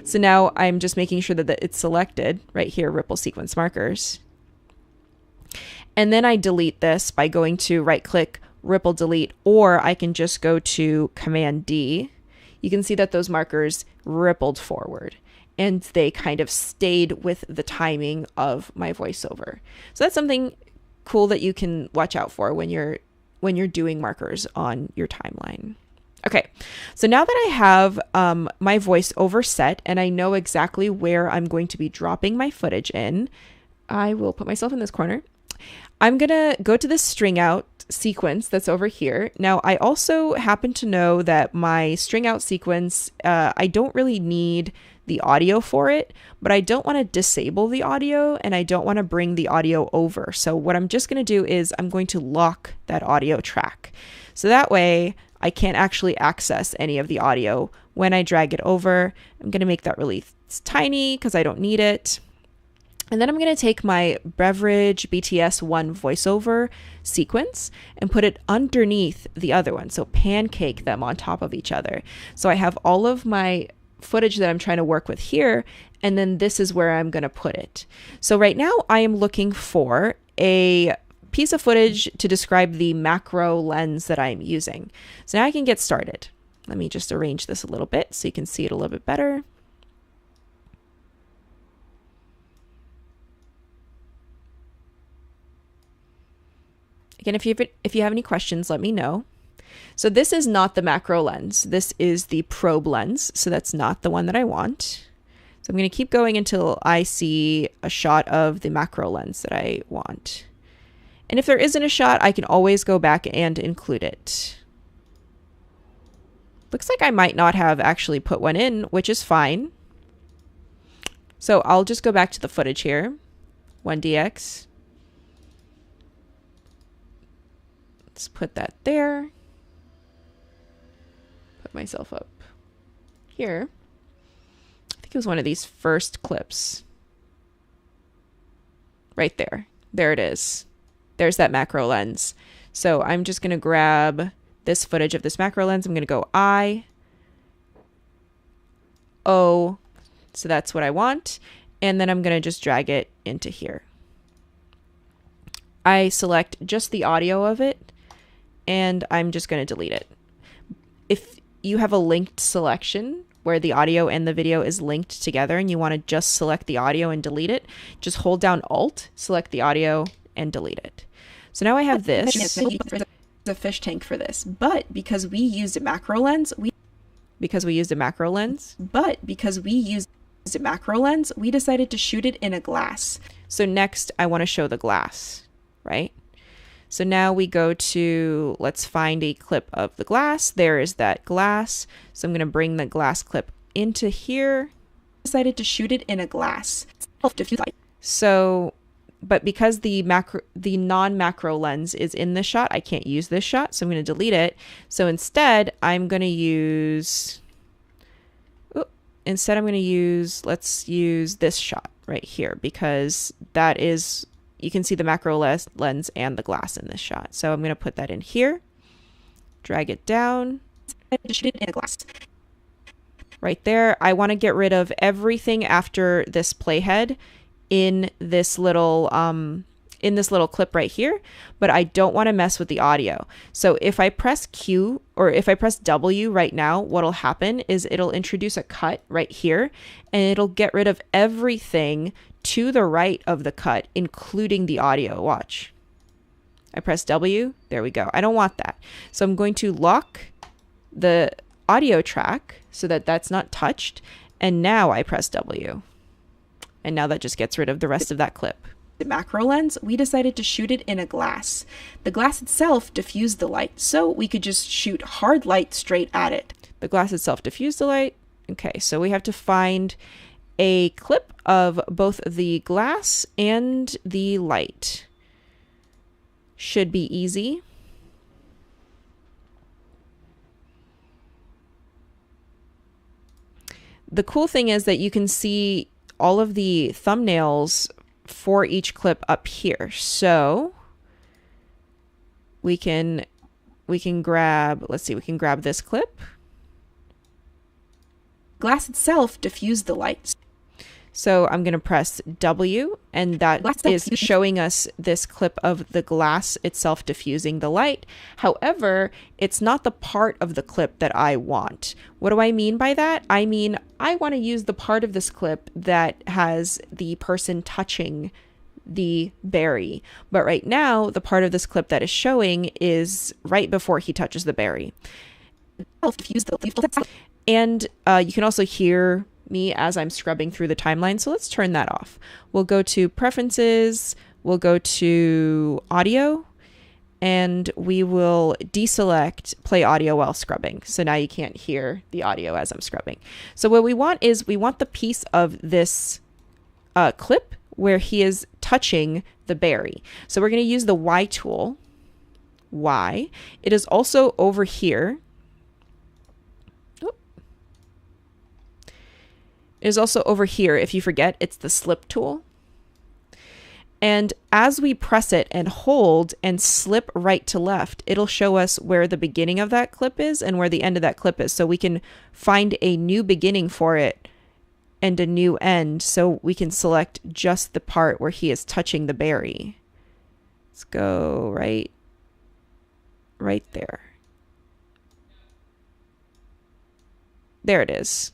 So now I'm just making sure that it's selected right here, ripple sequence markers. And then I delete this by going to right click, ripple delete, or I can just go to Command D. You can see that those markers rippled forward and they kind of stayed with the timing of my voiceover. So that's something cool that you can watch out for when you're doing markers on your timeline. Okay, so now that I have my voiceover set and I know exactly where I'm going to be dropping my footage in, I will put myself in this corner. I'm gonna go to this string out sequence that's over here. Now, I also happen to know that my string out sequence, I don't really need the audio for it, but I don't want to disable the audio and I don't want to bring the audio over. So what I'm just going to do is I'm going to lock that audio track. So that way I can't actually access any of the audio when I drag it over. I'm going to make that really tiny because I don't need it. And then I'm going to take my beverage BTS1 voiceover sequence and put it underneath the other one. So pancake them on top of each other. So I have all of my footage that I'm trying to work with here, and then this is where I'm going to put it. So right now I am looking for a piece of footage to describe the macro lens that I'm using. So now I can get started. Let me just arrange this a little bit so you can see it a little bit better. Again, if you have any questions, let me know. So this is not the macro lens. This is the probe lens. So that's not the one that I want. So I'm going to keep going until I see a shot of the macro lens that I want. And if there isn't a shot, I can always go back and include it. Looks like I might not have actually put one in, which is fine. So I'll just go back to the footage here. 1DX. Let's put that there. Put myself up here. I think it was one of these first clips. Right there. There it is. There's that macro lens. So I'm just going to grab this footage of this macro lens. I'm going to go I, O. So that's what I want. And then I'm going to just drag it into here. I select just the audio of it. And I'm just going to delete it. If you have a linked selection where the audio and the video is linked together and you want to just select the audio and delete it, just hold down Alt, select the audio, and delete it. So now I have this. There's a fish tank for this, but because we used a macro lens, we decided to shoot it in a glass. So next I want to show the glass, right? So now we go to, let's find a clip of the glass. There is that glass. So I'm going to bring the glass clip into here. Decided to shoot it in a glass. So, but because the non-macro lens is in this shot, I can't use this shot. So I'm going to delete it. So instead, I'm going to use, let's use this shot right here because that is, you can see the macro lens and the glass in this shot. So I'm going to put that in here, drag it down, right there. I want to get rid of everything after this playhead in this little clip right here, but I don't want to mess with the audio. So if I press Q or if I press W right now, what'll happen is it'll introduce a cut right here and it'll get rid of everything to the right of the cut, including the audio. Watch. I press W. There we go. I don't want that. So I'm going to lock the audio track so that that's not touched. And now I press W. And now that just gets rid of the rest of that clip. The macro lens, we decided to shoot it in a glass. The glass itself diffused the light, so we could just shoot hard light straight at it. The glass itself diffused the light. Okay, so we have to find a clip of both the glass and the light. Should be easy. The cool thing is that you can see all of the thumbnails for each clip up here. So we can grab, let's see, we can grab this clip. glass itself diffused the light. So I'm going to press W, and that is showing us this clip of the glass itself diffusing the light. However, it's not the part of the clip that I want. What do I mean by that? I mean, I want to use the part of this clip that has the person touching the berry. But right now, the part of this clip that is showing is right before he touches the berry. And you can also hear me as I'm scrubbing through the timeline. So let's turn that off. We'll go to preferences, we'll go to audio, and we will deselect play audio while scrubbing. So now you can't hear the audio as I'm scrubbing. So what we want is we want the piece of this clip where he is touching the berry. So we're going to use the Y tool. Y. It is also over here. Is also over here. If you forget, it's the slip tool. And as we press it and hold and slip right to left, it'll show us where the beginning of that clip is and where the end of that clip is. So we can find a new beginning for it and a new end. So we can select just the part where he is touching the berry. Let's go right there. There it is.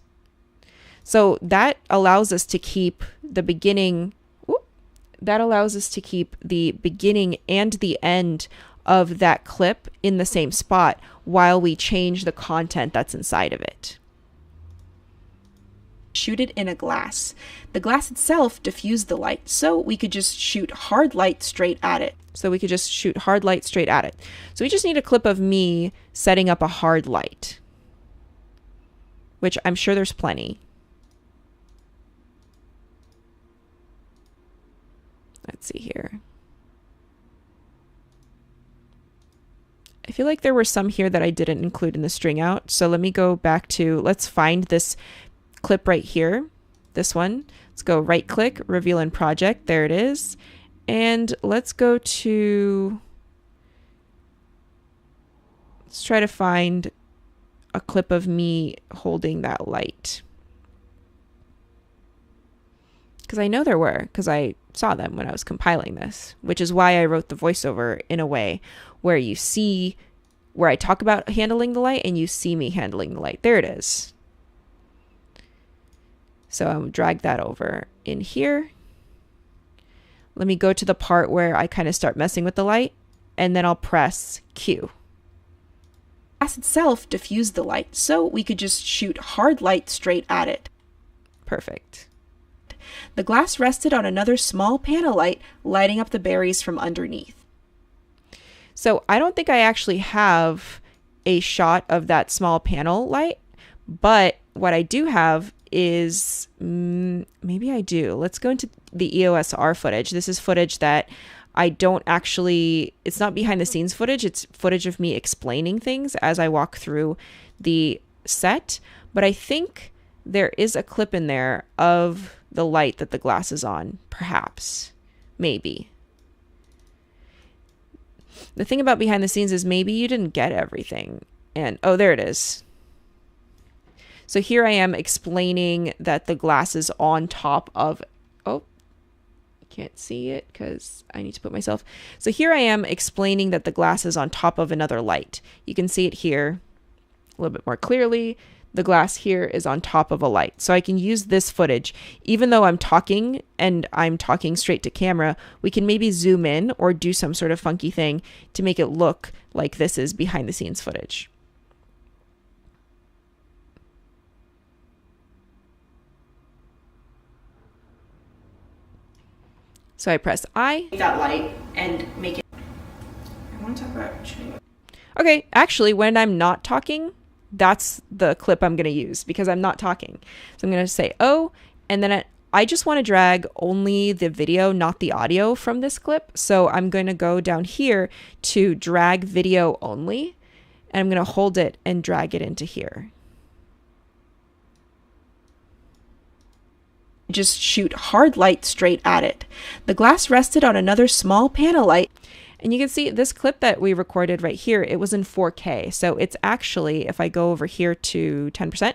So that allows us to keep the beginning, that allows us to keep the beginning and the end of that clip in the same spot while we change the content that's inside of it. Shoot it in a glass. The glass itself diffused the light, so we could just shoot hard light straight at it. So we just need a clip of me setting up a hard light, which I'm sure there's plenty. Let's see here. I feel like there were some here that I didn't include in the string out. So let me go back to, let's find this clip right here. This one. Let's go right click, reveal in project. There it is. And let's go to, let's try to find a clip of me holding that light. Because I know there were, because I saw them when I was compiling this, which is why I wrote the voiceover in a way where you see where I talk about handling the light and you see me handling the light. There it is. So I'll drag that over in here. Let me go to the part where I kind of start messing with the light, and then I'll press Q. Glass itself diffused the light, so we could just shoot hard light straight at it. Perfect. The glass rested on another small panel light, lighting up the berries from underneath. So I don't think I actually have a shot of that small panel light, but what I do have is, maybe I do. Let's go into the EOS R footage. This is footage that I don't actually, it's not behind the scenes footage, it's footage of me explaining things as I walk through the set, but I think there is a clip in there of the light that the glass is on, perhaps, maybe. The thing about behind the scenes is maybe you didn't get everything. And, oh, there it is. So here I am explaining that the glass is on top of, oh, can't see it because I need to put myself. So here I am explaining that the glass is on top of another light. You can see it here a little bit more clearly. The glass here is on top of a light. So I can use this footage. Even though I'm talking and I'm talking straight to camera, we can maybe zoom in or do some sort of funky thing to make it look like this is behind the scenes footage. So I press I. That light and make it. I want to talk about. Okay, actually, when I'm not talking, that's the clip I'm going to use because I'm not talking. So I'm going to say O, and then I just want to drag only the video, not the audio from this clip. So I'm going to go down here to drag video only, and I'm going to hold it and drag it into here. just shoot hard light straight at it. The glass rested on another small panel light. And you can see this clip that we recorded right here, it was in 4K. So it's actually, if I go over here to 10%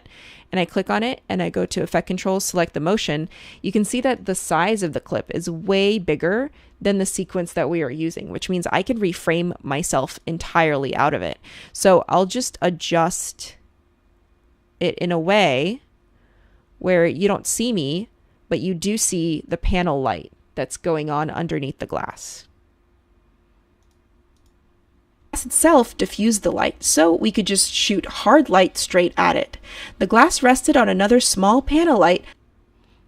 and I click on it and I go to Effect Controls, select the motion, you can see that the size of the clip is way bigger than the sequence that we are using, which means I can reframe myself entirely out of it. So I'll just adjust it in a way where you don't see me, but you do see the panel light that's going on underneath the glass. The glass itself diffused the light, so we could just shoot hard light straight at it. The glass rested on another small panel light.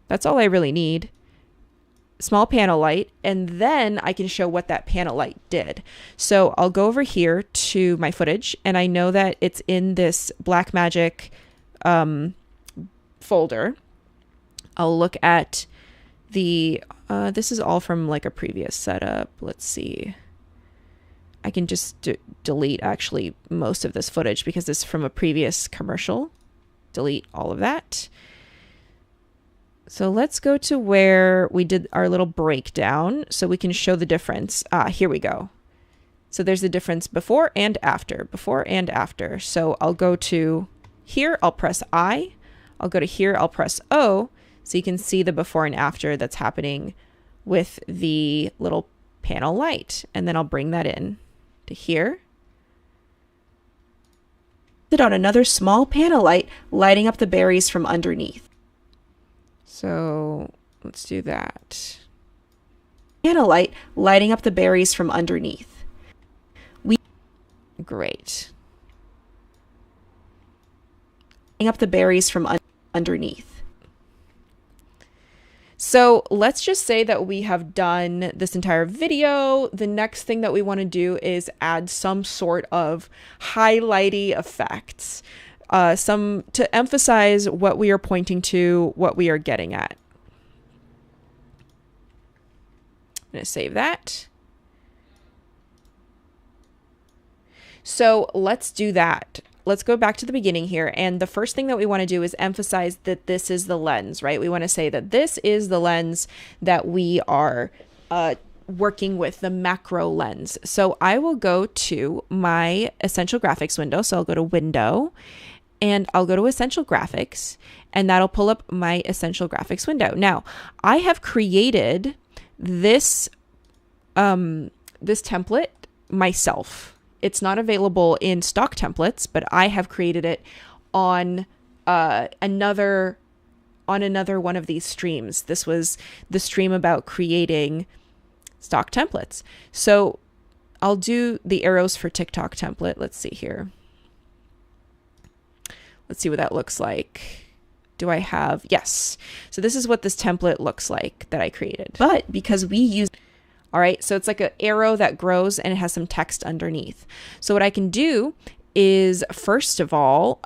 That's all I really need. Small panel light, and then I can show what that panel light did. So I'll go over here to my footage, and I know that it's in this Blackmagic folder. I'll look at the, this is all from like a previous setup. Let's see. I can just delete actually most of this footage because this is from a previous commercial. Delete all of that. So let's go to where we did our little breakdown so we can show the difference. Here we go. So there's the difference before and after, before and after. So I'll go to here, I'll press I. I'll go to here, I'll press O. So you can see the before and after that's happening with the little panel light. And then I'll bring that in to here. Sit on another small panel light, lighting up the berries from underneath. So let's do that. Panel light, lighting up the berries from underneath. Great. Lighting up the berries from underneath. So let's just say that we have done this entire video. The next thing that we want to do is add some sort of highlighty effects, some to emphasize what we are pointing to, what we are getting at. I'm going to save that. So let's do that. Let's go back to the beginning here. And the first thing that we want to do is emphasize that this is the lens, right? We want to say that this is the lens that we are working with, the macro lens. So I will go to my Essential Graphics window. So I'll go to Window and I'll go to Essential Graphics, and that'll pull up my Essential Graphics window. Now, I have created this, this template myself. It's not available in stock templates, but I have created it on another one of these streams. This was the stream about creating stock templates. So I'll do the arrows for TikTok template. Let's see here. Let's see what that looks like. Do I have? Yes. So this is what this template looks like that I created. But because we use, all right, so it's like an arrow that grows and it has some text underneath. So what I can do is, first of all,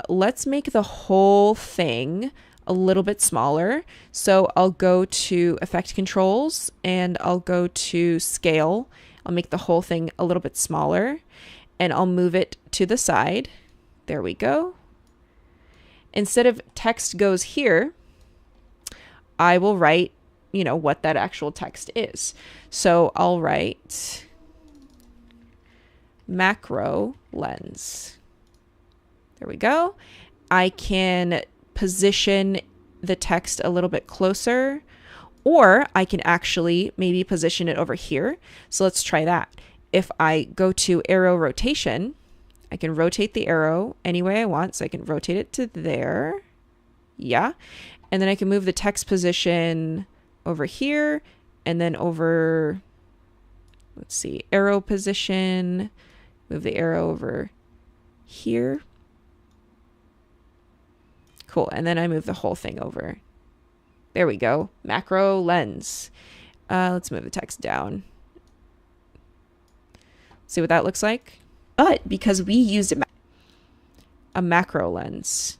let's make the whole thing a little bit smaller. So I'll go to Effect Controls and I'll go to Scale. I'll make the whole thing a little bit smaller and I'll move it to the side. There we go. Instead of text goes here, I will write, you know, what that actual text is. So I'll write macro lens. There we go. I can position the text a little bit closer, or I can actually maybe position it over here. So let's try that. If I go to arrow rotation, I can rotate the arrow any way I want. So I can rotate it to there. Yeah. And then I can move the text position over here and then over, let's see, arrow position, move the arrow over here. Cool. And then I move the whole thing over. There we go. Macro lens. Let's move the text down. See what that looks like? But because we used a macro lens,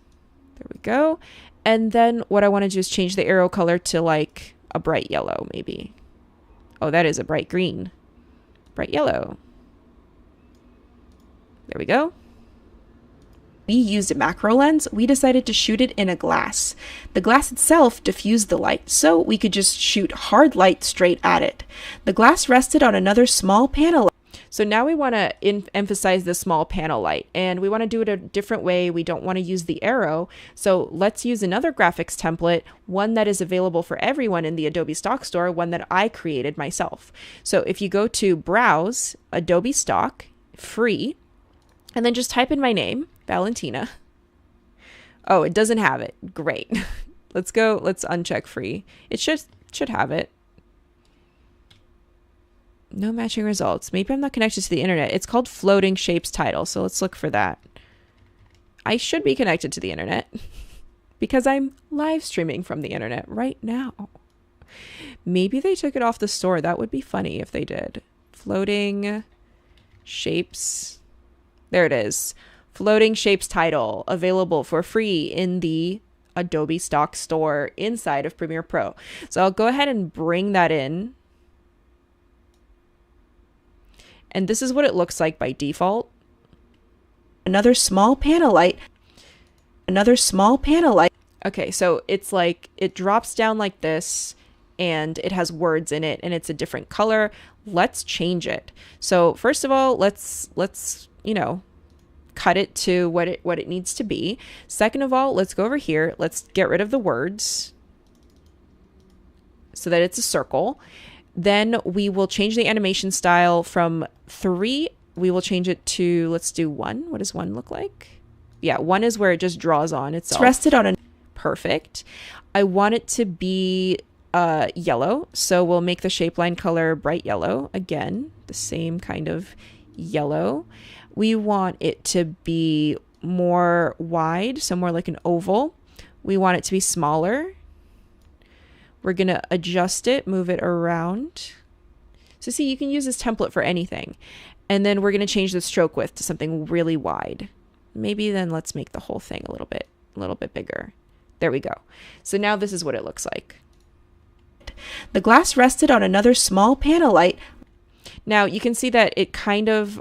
there we go. And then what I want to do is change the arrow color to like a bright yellow, maybe. Oh, that is a bright green. Bright yellow. There we go. we used a macro lens, we decided to shoot it in a glass. The glass itself diffused the light, so we could just shoot hard light straight at it. The glass rested on another small panel. So now we want to emphasize the small panel light, and we want to do it a different way. We don't want to use the arrow. So let's use another graphics template, one that is available for everyone in the Adobe Stock Store, one that I created myself. So if you go to Browse, Adobe Stock, Free, and then just type in my name, Valentina. Oh, it doesn't have it. Great. Let's uncheck Free. It should have it. No matching results. Maybe I'm not connected to the internet. It's called Floating Shapes Title, so let's look for that. I should be connected to the internet because I'm live streaming from the internet right now. Maybe they took it off the store. That would be funny if they did. Floating Shapes. There it is. Floating Shapes Title, available for free in the Adobe Stock Store inside of Premiere Pro. So I'll go ahead and bring that in. And this is what it looks like by default. Another small panel light. Okay, so it's like, it drops down like this, and it has words in it, and it's a different color. Let's change it. So first of all, let's cut it to what it needs to be. Second of all, let's go over here. Let's get rid of the words so that it's a circle. Then we will change the animation style from 3. We will change it to, let's do 1. What does 1 look like? Yeah, 1 is where it just draws on itself. It's rested on a... Perfect. I want it to be yellow, so we'll make the shape line color bright yellow. Again, the same kind of yellow. We want it to be more wide, so more like an oval. We want it to be smaller. We're going to adjust it, move it around. So see, you can use this template for anything. And then we're going to change the stroke width to something really wide. Maybe then let's make the whole thing a little bit bigger. There we go. So now this is what it looks like. The glass rested on another small panel light. Now you can see that it kind of,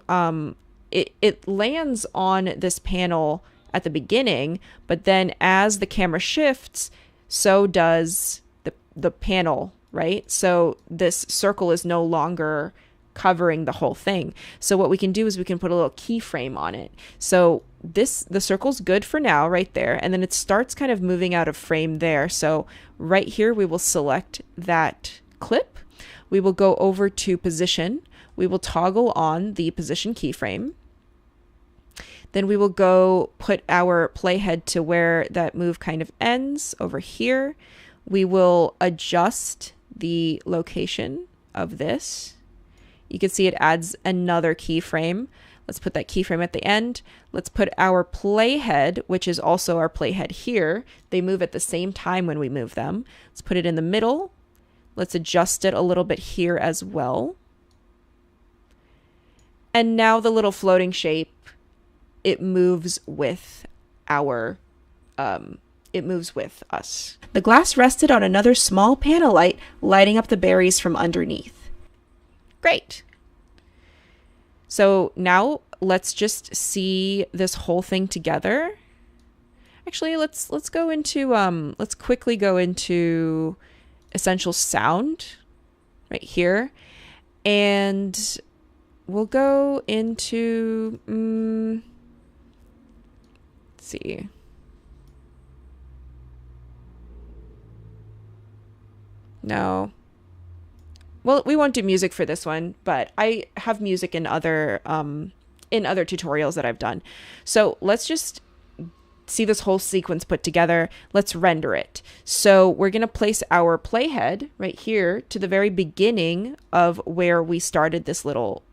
it lands on this panel at the beginning, but then as the camera shifts, so does the panel, right? So this circle is no longer covering the whole thing. So what we can do is we can put a little keyframe on it. So the circle's good for now right there, and then it starts kind of moving out of frame there. So right here we will select that clip. We will go over to position. We will toggle on the position keyframe. Then we will go put our playhead to where that move kind of ends over here. We will adjust the location of this. You can see it adds another keyframe. Let's put that keyframe at the end. Let's put our playhead, which is also our playhead here. They move at the same time when we move them. Let's put it in the middle. Let's adjust it a little bit here as well. And now the little floating shape, it moves with our, it moves with us. The glass rested on another small panel light, lighting up the berries from underneath. Great. So now let's just see this whole thing together. Actually, let's go into, let's quickly go into Essential Sound right here. And we'll go into, let's see. No. Well, we won't do music for this one, but I have music in other tutorials that I've done. So let's just see this whole sequence put together. Let's render it. So we're going to place our playhead right here to the very beginning of where we started this little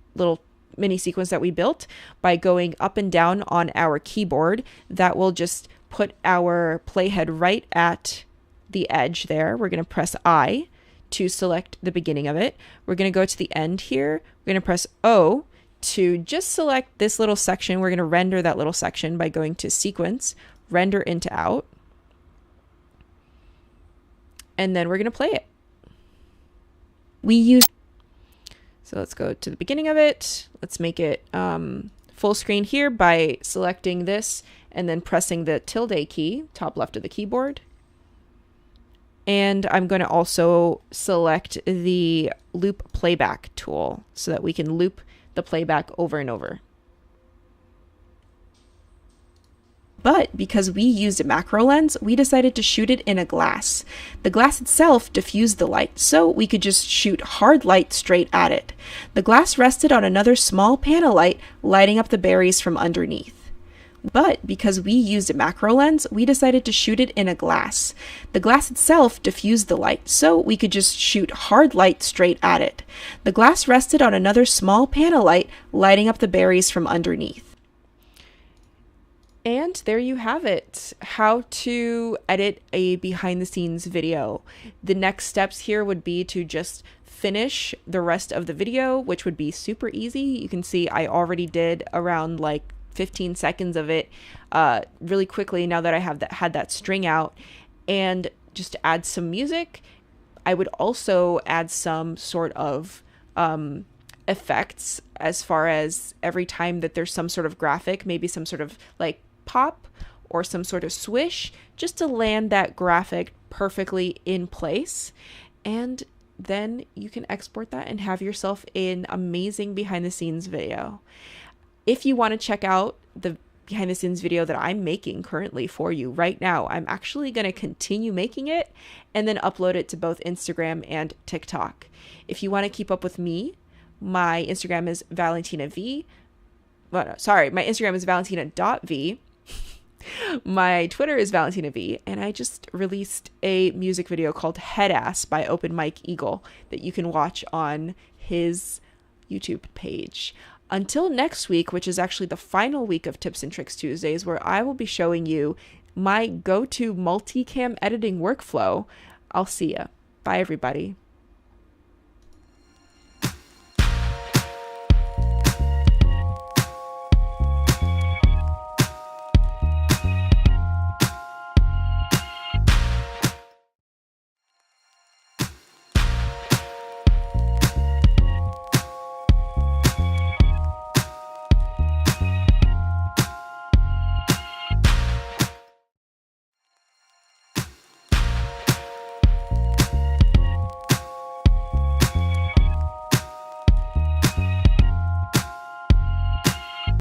mini sequence that we built by going up and down on our keyboard. That will just put our playhead right at the edge there. We're going to press I to select the beginning of it. We're going to go to the end here. We're going to press O to just select this little section. We're going to render that little section by going to Sequence, Render into Out. And then we're going to play it. So let's go to the beginning of it. Let's make it full screen here by selecting this and then pressing the tilde key, top left of the keyboard. And I'm going to also select the loop playback tool so that we can loop the playback over and over. But because we used a macro lens, we decided to shoot it in a glass. The glass itself diffused the light, so we could just shoot hard light straight at it. The glass rested on another small panel light, lighting up the berries from underneath. But because we used a macro lens, we decided to shoot it in a glass. The glass itself diffused the light, so we could just shoot hard light straight at it. The glass rested on another small panel light, lighting up the berries from underneath. And there you have it, how to edit a behind the scenes video. The next steps here would be to just finish the rest of the video, which would be super easy. You can see I already did around like 15 seconds of it really quickly now that I have had that string out, and just add some music. I would also add some sort of effects as far as every time that there's some sort of graphic, maybe some sort of like pop or some sort of swish, just to land that graphic perfectly in place. And then you can export that and have yourself an amazing behind the scenes video. If you want to check out the behind the scenes video that I'm making currently for you right now, I'm actually going to continue making it and then upload it to both Instagram and TikTok. If you want to keep up with me, my Instagram is Valentina Vee. Well, no, sorry, my Instagram is valentina.v. My Twitter is Valentina Vee, and I just released a music video called Head Ass by Open Mike Eagle that you can watch on his YouTube page. Until next week, which is actually the final week of Tips and Tricks Tuesdays, where I will be showing you my go-to multicam editing workflow. I'll see ya. Bye, everybody.